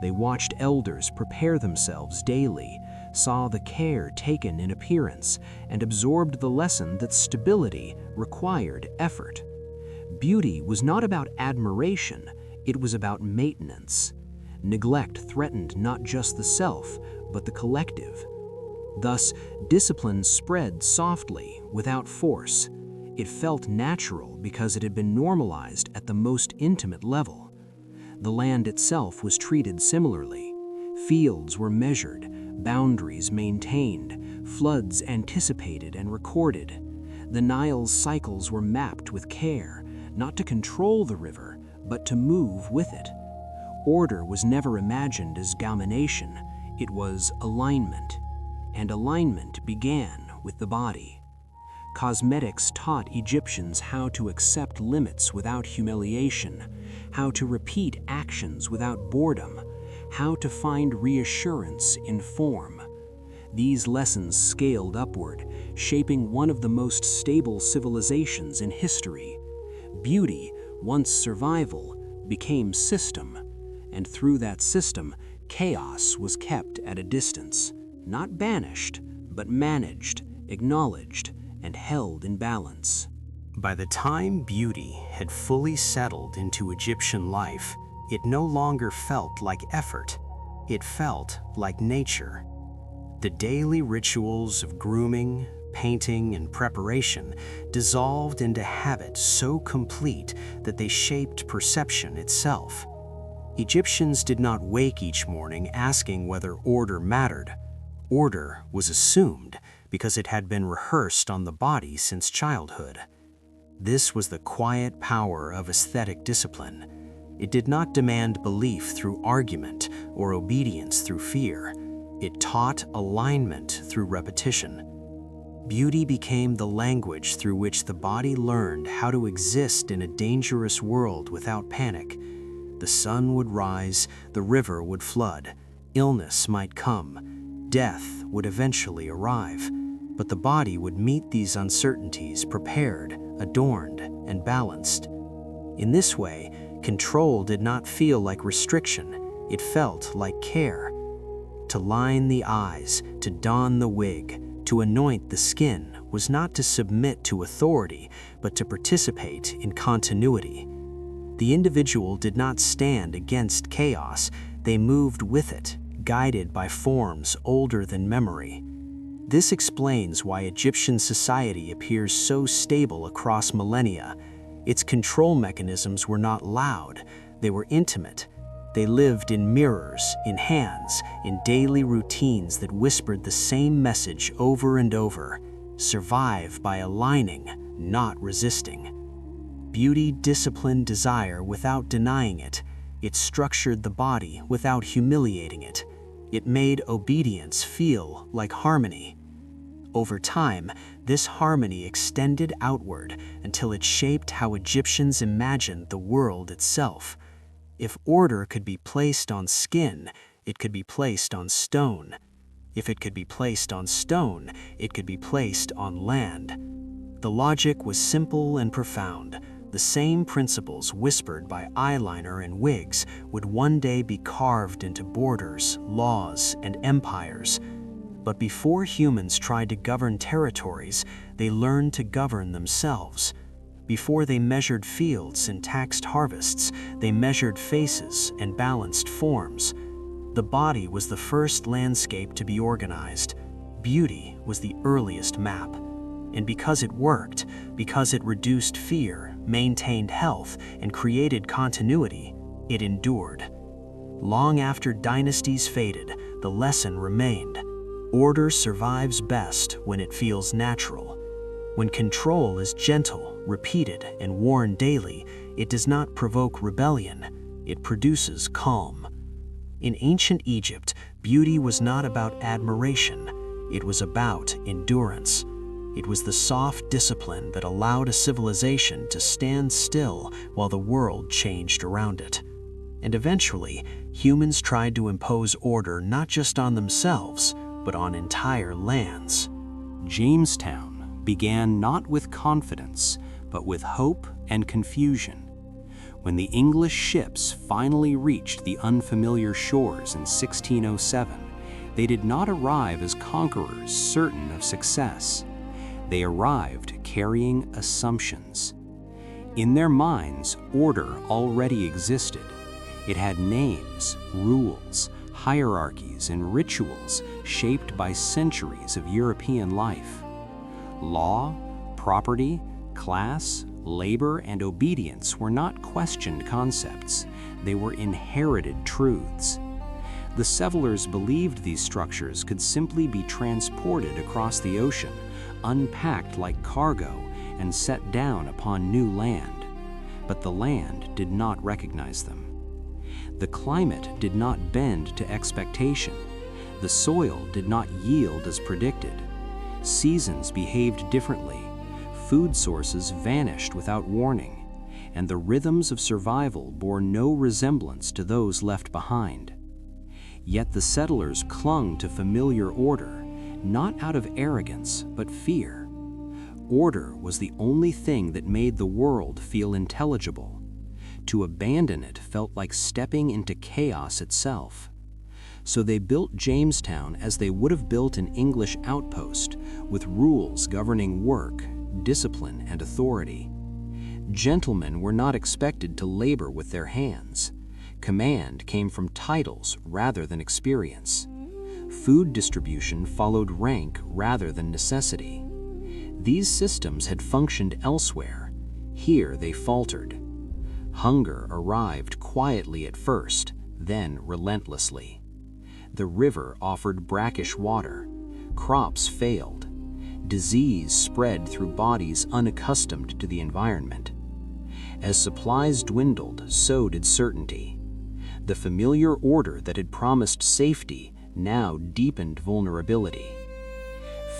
[SPEAKER 1] They watched elders prepare themselves daily, saw the care taken in appearance, and absorbed the lesson that stability required effort. Beauty was not about admiration, it was about maintenance. Neglect threatened not just the self, but the collective. Thus, discipline spread softly, without force. It felt natural because it had been normalized at the most intimate level. The land itself was treated similarly. Fields were measured, boundaries maintained, floods anticipated and recorded. The Nile's cycles were mapped with care, not to control the river, but to move with it. Order was never imagined as domination, it was alignment. And alignment began with the body. Cosmetics taught Egyptians how to accept limits without humiliation, how to repeat actions without boredom, how to find reassurance in form. These lessons scaled upward, shaping one of the most stable civilizations in history. Beauty, once survival, became system, and through that system, chaos was kept at a distance, not banished, but managed, acknowledged, and held in balance. By the time beauty had fully settled into Egyptian life, it no longer felt like effort. It felt like nature. The daily rituals of grooming, painting, and preparation dissolved into habit so complete that they shaped perception itself. Egyptians did not wake each morning asking whether order mattered. Order was assumed because it had been rehearsed on the body since childhood. This was the quiet power of aesthetic discipline. It did not demand belief through argument or obedience through fear. It taught alignment through repetition. Beauty became the language through which the body learned how to exist in a dangerous world without panic. The sun would rise, the river would flood, illness might come, death would eventually arrive, but the body would meet these uncertainties prepared, adorned, and balanced. In this way, control did not feel like restriction, it felt like care. To line the eyes, to don the wig, to anoint the skin was not to submit to authority, but to participate in continuity. The individual did not stand against chaos, they moved with it, guided by forms older than memory. This explains why Egyptian society appears so stable across millennia. Its control mechanisms were not loud, they were intimate. They lived in mirrors, in hands, in daily routines that whispered the same message over and over. Survive by aligning, not resisting. Beauty disciplined desire without denying it. It structured the body without humiliating it. It made obedience feel like harmony. Over time, this harmony extended outward until it shaped how Egyptians imagined the world itself. If order could be placed on skin, it could be placed on stone. If it could be placed on stone, it could be placed on land. The logic was simple and profound. The same principles whispered by Eyeliner and Wigs would one day be carved into borders, laws, and empires. But before humans tried to govern territories, they learned to govern themselves. Before they measured fields and taxed harvests, they measured faces and balanced forms. The body was the first landscape to be organized. Beauty was the earliest map. And because it worked, because it reduced fear, maintained health, and created continuity, it endured. Long after dynasties faded, the lesson remained. Order survives best when it feels natural. When control is gentle, repeated, and worn daily, it does not provoke rebellion, it produces calm. In ancient Egypt,
[SPEAKER 2] Beauty was not about admiration, it was about endurance. It was the soft discipline that allowed a civilization to stand still while the world changed around it. And eventually, humans tried to impose order not just on themselves, but on entire lands.
[SPEAKER 1] Jamestown began not with confidence, but with hope and confusion. When the English ships finally reached the unfamiliar shores in 1607, they did not arrive as conquerors certain of success. They arrived carrying assumptions. In their minds, order already existed. It had names, rules, hierarchies, and rituals shaped by centuries of European life. Law, property, class, labor, and obedience were not questioned concepts. They were inherited truths. The settlers believed these structures could simply be transported across the ocean, unpacked like cargo, and set down upon new land. But the land did not recognize them. The climate did not bend to expectation. The soil did not yield as predicted. Seasons behaved differently. Food sources vanished without warning, and the rhythms of survival bore no resemblance to those left behind. Yet the settlers clung to familiar order, not out of arrogance, but fear. Order was the only thing that made the world feel intelligible. To abandon it felt like stepping into chaos itself. So they built Jamestown as they would have built an English outpost, with rules governing work, discipline, and authority. Gentlemen were not expected to labor with their hands. Command came from titles rather than experience. Food distribution followed rank rather than necessity. These systems had functioned elsewhere. Here they faltered. Hunger arrived quietly at first, then relentlessly. The river offered brackish water. Crops failed. Disease spread through bodies unaccustomed to the environment. As supplies dwindled, so did certainty. The familiar order that had promised safety now deepened vulnerability.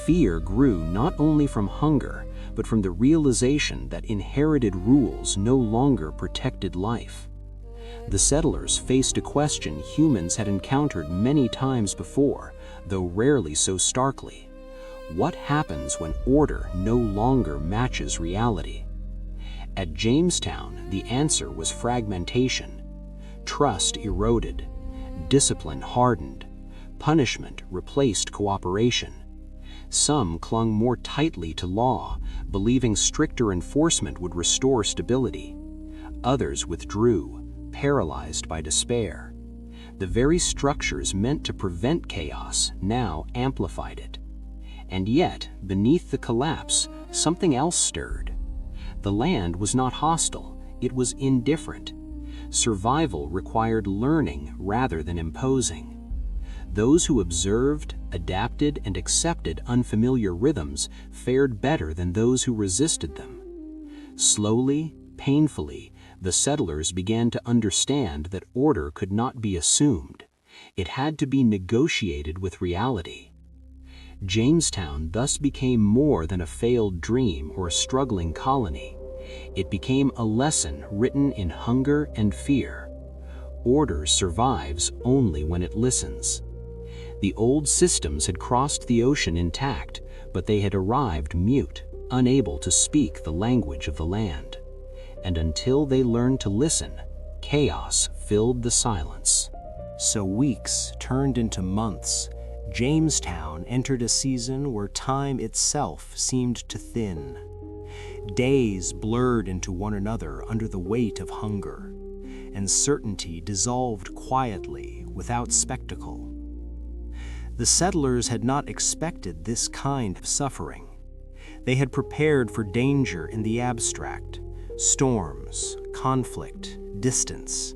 [SPEAKER 1] Fear grew not only from hunger, but from the realization that inherited rules no longer protected life. The settlers faced a question humans had encountered many times before, though rarely so starkly. What happens when order no longer matches reality? At Jamestown, the answer was fragmentation. Trust eroded. Discipline hardened. Punishment replaced cooperation. Some clung more tightly to law, believing stricter enforcement would restore stability. Others withdrew, paralyzed by despair. The very structures meant to prevent chaos now amplified it. And yet, beneath the collapse, something else stirred. The land was not hostile, it was indifferent. Survival required learning rather than imposing. Those who observed, adapted, and accepted unfamiliar rhythms fared better than those who resisted them. Slowly, painfully, the settlers began to understand that order could not be assumed. It had to be negotiated with reality. Jamestown thus became more than a failed dream or a struggling colony. It became a lesson written in hunger and fear. Order survives only when it listens. The old systems had crossed the ocean intact, but they had arrived mute, unable to speak the language of the land. And until they learned to listen, chaos filled the silence. So weeks turned into months. Jamestown entered a season where time itself seemed to thin. Days blurred into one another under the weight of hunger, and certainty dissolved quietly without spectacle. The settlers had not expected this kind of suffering. They had prepared for danger in the abstract, storms, conflict, distance,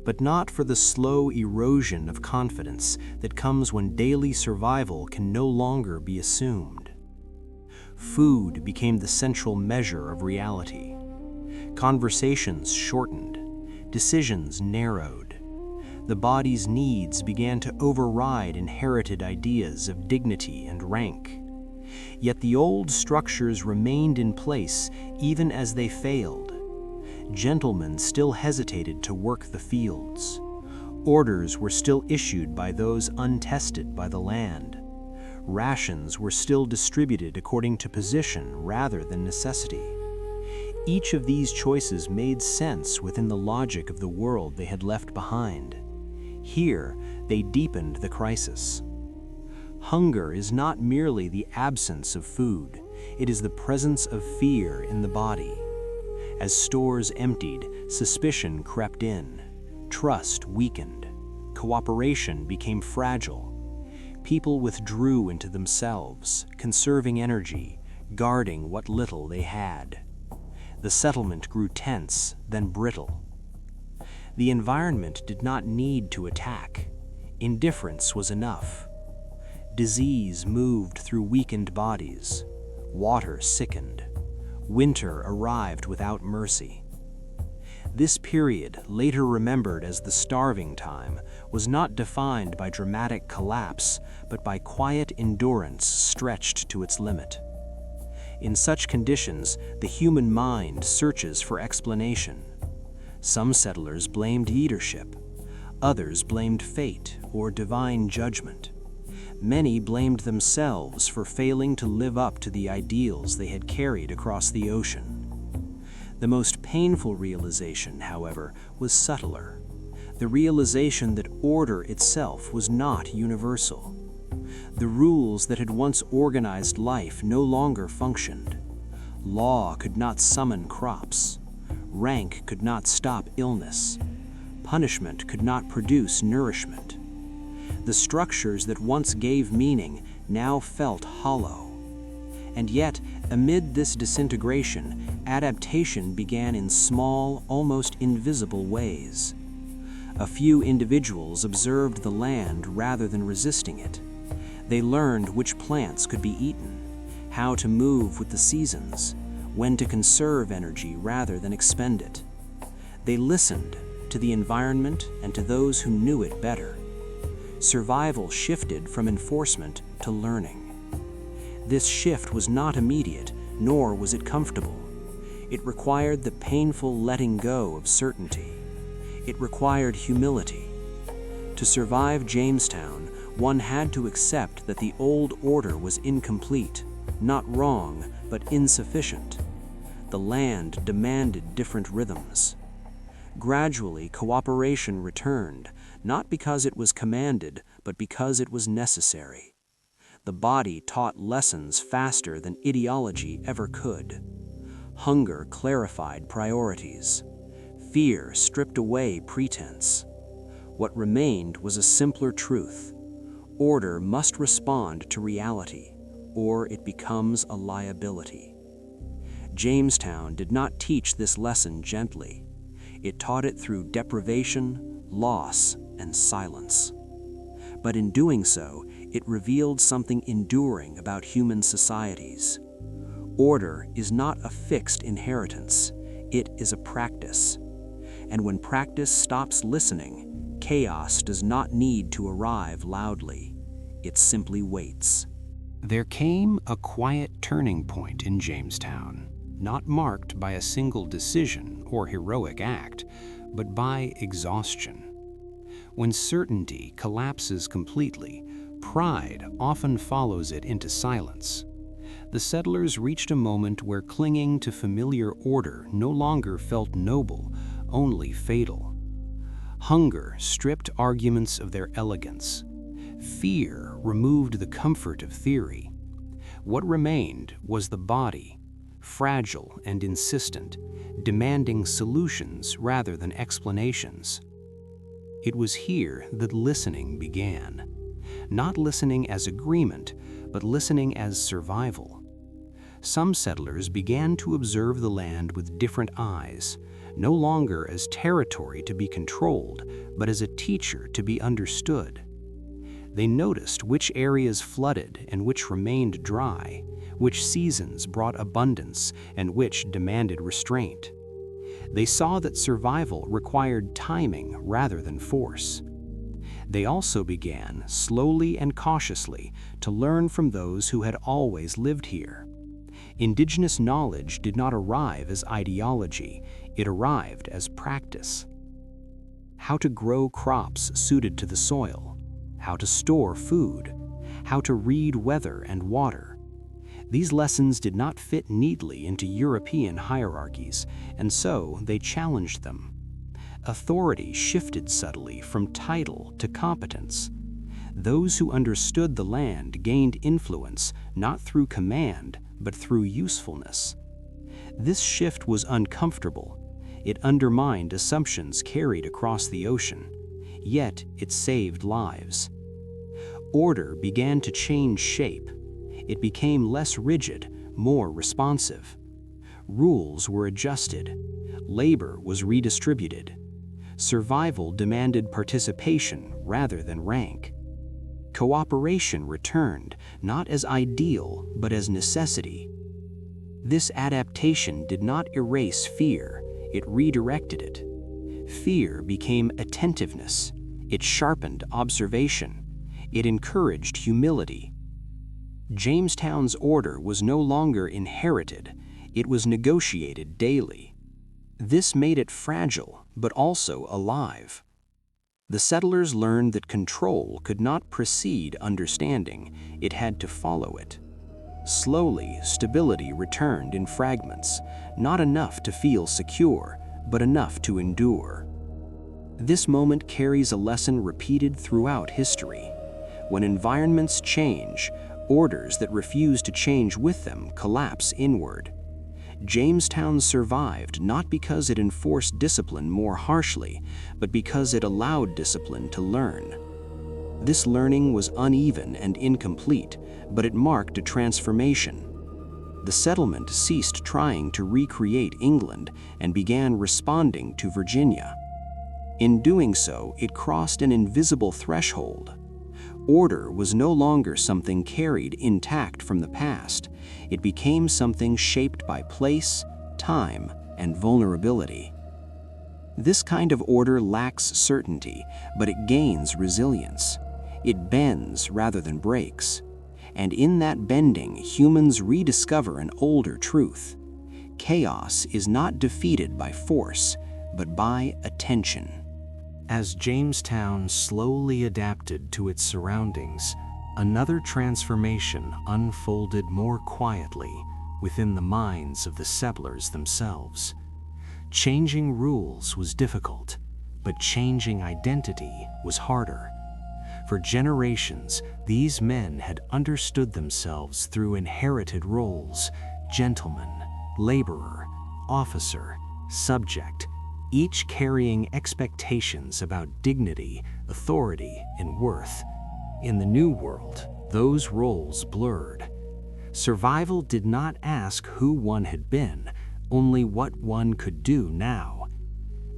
[SPEAKER 1] but not for the slow erosion of confidence that comes when daily survival can no longer be assumed. Food became the central measure of reality. Conversations shortened, decisions narrowed. The body's needs began to override inherited ideas of dignity and rank. Yet the old structures remained in place even as they failed. Gentlemen still hesitated to work the fields. Orders were still issued by those untested by the land. Rations were still distributed according to position rather than necessity. Each of these choices made sense within the logic of the world they had left behind. Here, they deepened the crisis. Hunger is not merely the absence of food, it is the presence of fear in the body. As stores emptied, suspicion crept in, trust weakened, cooperation became fragile. People withdrew into themselves, conserving energy, guarding what little they had. The settlement grew tense, then brittle. The environment did not need to attack. Indifference was enough. Disease moved through weakened bodies. Water sickened. Winter arrived without mercy. This period, later remembered as the starving time, was not defined by dramatic collapse, but by quiet endurance stretched to its limit. In such conditions, the human mind searches for explanation. Some settlers blamed leadership. Others blamed fate or divine judgment. Many blamed themselves for failing to live up to the ideals they had carried across the ocean. The most painful realization, however, was subtler. The realization that order itself was not universal. The rules that had once organized life no longer functioned. Law could not summon crops. Rank could not stop illness. Punishment could not produce nourishment. The structures that once gave meaning now felt hollow. And yet, amid this disintegration, adaptation began in small, almost invisible ways. A few individuals observed the land rather than resisting it. They learned which plants could be eaten, how to move with the seasons, when to conserve energy rather than expend it. They listened to the environment and to those who knew it better. Survival shifted from enforcement to learning. This shift was not immediate, nor was it comfortable. It required the painful letting go of certainty. It required humility. To survive Jamestown, one had to accept that the old order was incomplete, not wrong, but insufficient. The land demanded different rhythms. Gradually, cooperation returned, not because it was commanded, but because it was necessary. The body taught lessons faster than ideology ever could. Hunger clarified priorities. Fear stripped away pretense. What remained was a simpler truth. Order must respond to reality, or it becomes a liability. Jamestown did not teach this lesson gently. It taught it through deprivation, loss, and silence. But in doing so, it revealed something enduring about human societies. Order is not a fixed inheritance, it is a practice. And when practice stops listening, chaos does not need to arrive loudly. It simply waits.
[SPEAKER 3] There came a quiet turning point in Jamestown, not marked by a single decision or heroic act, but by exhaustion. When certainty collapses completely, pride often follows it into silence. The settlers reached a moment where clinging to familiar order no longer felt noble, only fatal. Hunger stripped arguments of their elegance. Fear removed the comfort of theory. What remained was the body, fragile and insistent, demanding solutions rather than explanations. It was here that listening began. Not listening as agreement, but listening as survival. Some settlers began to observe the land with different eyes, no longer as territory to be controlled, but as a teacher to be understood. They noticed which areas flooded and which remained dry, which seasons brought abundance and which demanded restraint. They saw that survival required timing rather than force, They also began, slowly and cautiously, to learn from those who had always lived here. Indigenous knowledge did not arrive as ideology, it arrived as practice. How to grow crops suited to the soil, how to store food, how to read weather and water. These lessons did not fit neatly into European hierarchies, and so they challenged them. Authority shifted subtly from title to competence. Those who understood the land gained influence not through command, but through usefulness. This shift was uncomfortable. It undermined assumptions carried across the ocean, yet it saved lives. Order began to change shape. It became less rigid, more responsive. Rules were adjusted. Labor was redistributed. Survival demanded participation rather than rank. Cooperation returned, not as ideal, but as necessity. This adaptation did not erase fear, it redirected it. Fear became attentiveness. It sharpened observation. It encouraged humility. Jamestown's order was no longer inherited, it was negotiated daily. This made it fragile, but also alive. The settlers learned that control could not precede understanding, it had to follow it. Slowly, stability returned in fragments, not enough to feel secure, but enough to endure. This moment carries a lesson repeated throughout history. When environments change, orders that refuse to change with them collapse inward. Jamestown survived not because it enforced discipline more harshly, but because it allowed discipline to learn. This learning was uneven and incomplete, but it marked a transformation. The settlement ceased trying to recreate England and began responding to Virginia. In doing so, it crossed an invisible threshold. Order was no longer something carried intact from the past. It became something shaped by place, time, and vulnerability. This kind of order lacks certainty, but it gains resilience. It bends rather than breaks. And in that bending, humans rediscover an older truth. Chaos is not defeated by force, but by attention.
[SPEAKER 1] As Jamestown slowly adapted to its surroundings, another transformation unfolded more quietly within the minds of the settlers themselves. Changing rules was difficult, but changing identity was harder. For generations, these men had understood themselves through inherited roles: gentleman, laborer, officer, subject, each carrying expectations about dignity, authority, and worth. In the New World, those roles blurred. Survival did not ask who one had been, only what one could do now.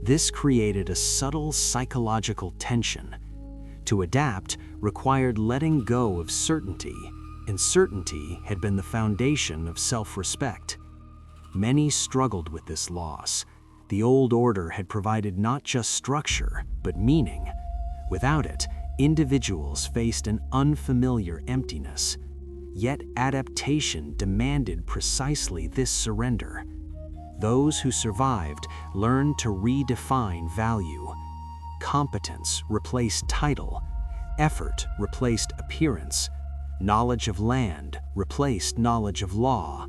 [SPEAKER 1] This created a subtle psychological tension. To adapt required letting go of certainty, and certainty had been the foundation of self-respect. Many struggled with this loss. The old order had provided not just structure, but meaning. Without it, individuals faced an unfamiliar emptiness. Yet adaptation demanded precisely this surrender. Those who survived learned to redefine value. Competence replaced title, effort replaced appearance, knowledge of land replaced knowledge of law.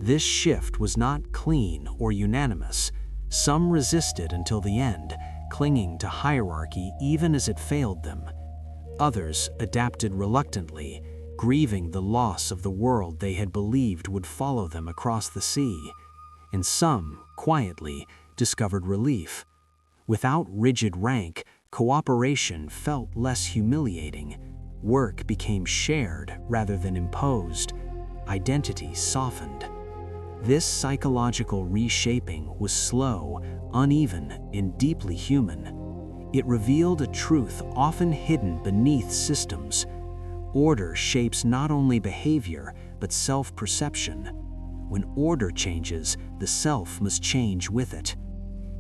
[SPEAKER 1] This shift was not clean or unanimous. Some resisted until the end, clinging to hierarchy even as it failed them. Others adapted reluctantly, grieving the loss of the world they had believed would follow them across the sea. And some, quietly, discovered relief. Without rigid rank, cooperation felt less humiliating. Work became shared rather than imposed. Identity softened. This psychological reshaping was slow, uneven, and deeply human. It revealed a truth often hidden beneath systems. Order shapes not only behavior, but self-perception. When order changes, the self must change with it.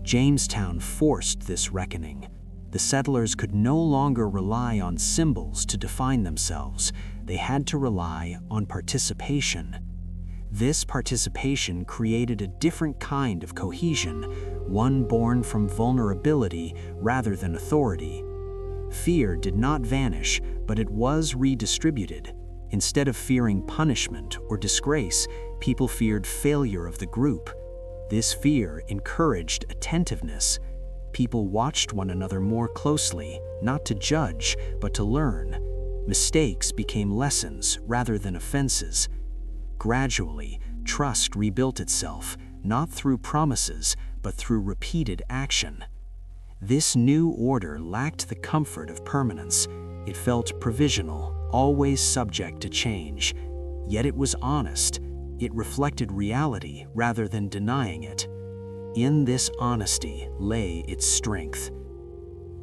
[SPEAKER 1] Jamestown forced this reckoning.
[SPEAKER 2] The settlers could no longer rely on symbols to define themselves. They had to rely on participation. This participation created a different kind of cohesion, one born from vulnerability rather than authority. Fear did not vanish, but it was redistributed. Instead of fearing punishment or disgrace, people feared failure of the group. This fear encouraged attentiveness. People watched one another more closely, not to judge, but to learn. Mistakes became lessons rather than offenses. Gradually, trust rebuilt itself, not through promises, but through repeated action. This new order lacked the comfort of permanence. It felt provisional, always subject to change. Yet it was honest. It reflected reality rather than denying it. In this honesty lay its strength.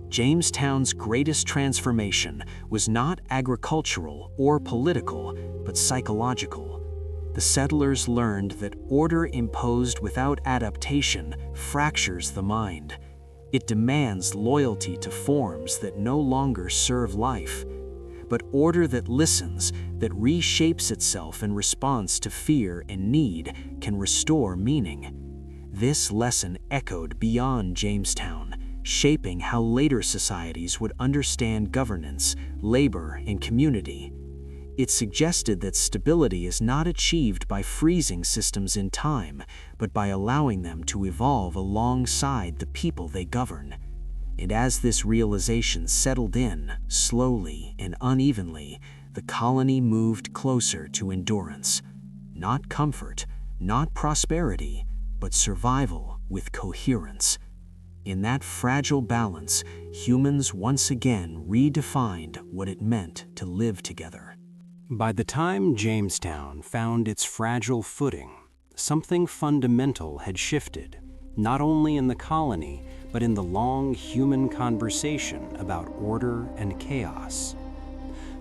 [SPEAKER 2] Jamestown's greatest transformation was not agricultural or political, but psychological. The settlers learned that order imposed without adaptation fractures the mind. It demands loyalty to forms that no longer serve life. But order that listens, that reshapes itself in response to fear and need, can restore meaning. This lesson echoed beyond Jamestown, shaping how later societies would understand governance, labor, and community. It suggested that stability is not achieved by freezing systems in time, but by allowing them to evolve alongside the people they govern. And as this realization settled in, slowly and unevenly, the colony moved closer to endurance. Not comfort, not prosperity, but survival with coherence. In that fragile balance, humans once again redefined what it meant to live together.
[SPEAKER 3] By the time Jamestown found its fragile footing, something fundamental had shifted, not only in the colony, but in the long human conversation about order and chaos.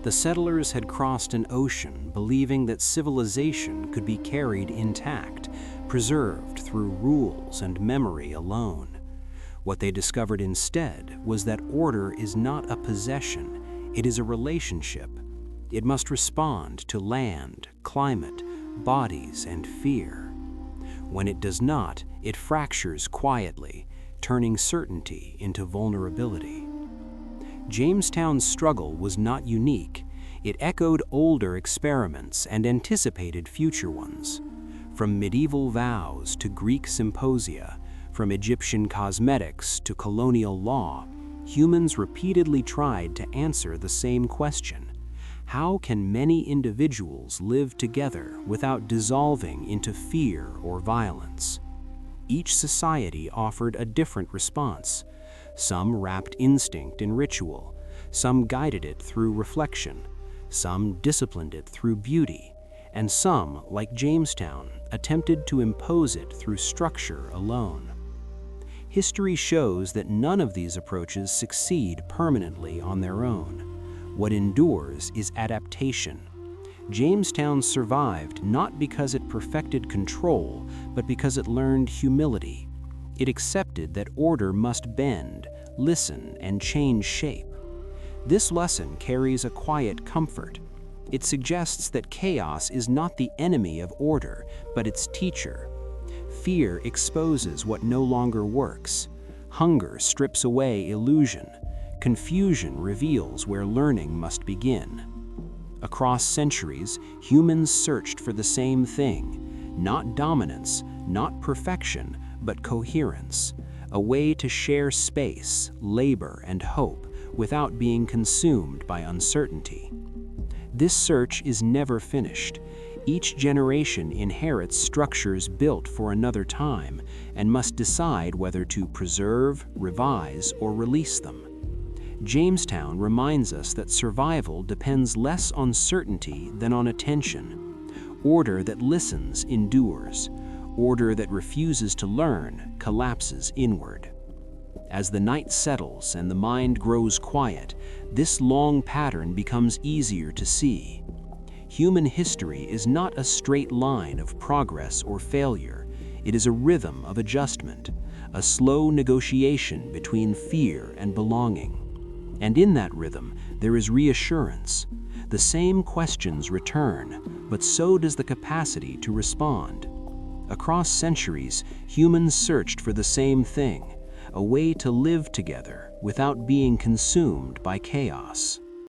[SPEAKER 3] The settlers had crossed an ocean believing that civilization could be carried intact, preserved through rules and memory alone. What they discovered instead was that order is not a possession, it is a relationship. It must respond to land, climate, bodies, and fear. When it does not, it fractures quietly, turning certainty into vulnerability. Jamestown's struggle was not unique. It echoed older experiments and anticipated future ones. From medieval vows to Greek symposia, from Egyptian cosmetics to colonial law, humans repeatedly tried to answer the same question. How can many individuals live together without dissolving into fear or violence? Each society offered a different response. Some wrapped instinct in ritual, some guided it through reflection, some disciplined it through beauty, and some, like Jamestown, attempted to impose it through structure alone. History shows that none of these approaches succeed permanently on their own. What endures is adaptation. Jamestown survived not because it perfected control, but because it learned humility. It accepted that order must bend, listen, and change shape. This lesson carries a quiet comfort. It suggests that chaos is not the enemy of order, but its teacher. Fear exposes what no longer works. Hunger strips away illusion. Confusion reveals where learning must begin. Across centuries, humans searched for the same thing, not dominance, not perfection, but coherence, a way to share space, labor, and hope without being consumed by uncertainty. This search is never finished. Each generation inherits structures built for another time and must decide whether to preserve, revise, or release them. Jamestown reminds us that survival depends less on certainty than on attention. Order that listens endures. Order that refuses to learn collapses inward. As the night settles and the mind grows quiet, this long pattern becomes easier to see. Human history is not a straight line of progress or failure. It is a rhythm of adjustment,
[SPEAKER 1] a slow negotiation between fear and belonging. And in that rhythm, there is reassurance. The same questions return, but so does the capacity to respond. Across centuries, humans searched for the same thing, a way to live together without being consumed by chaos.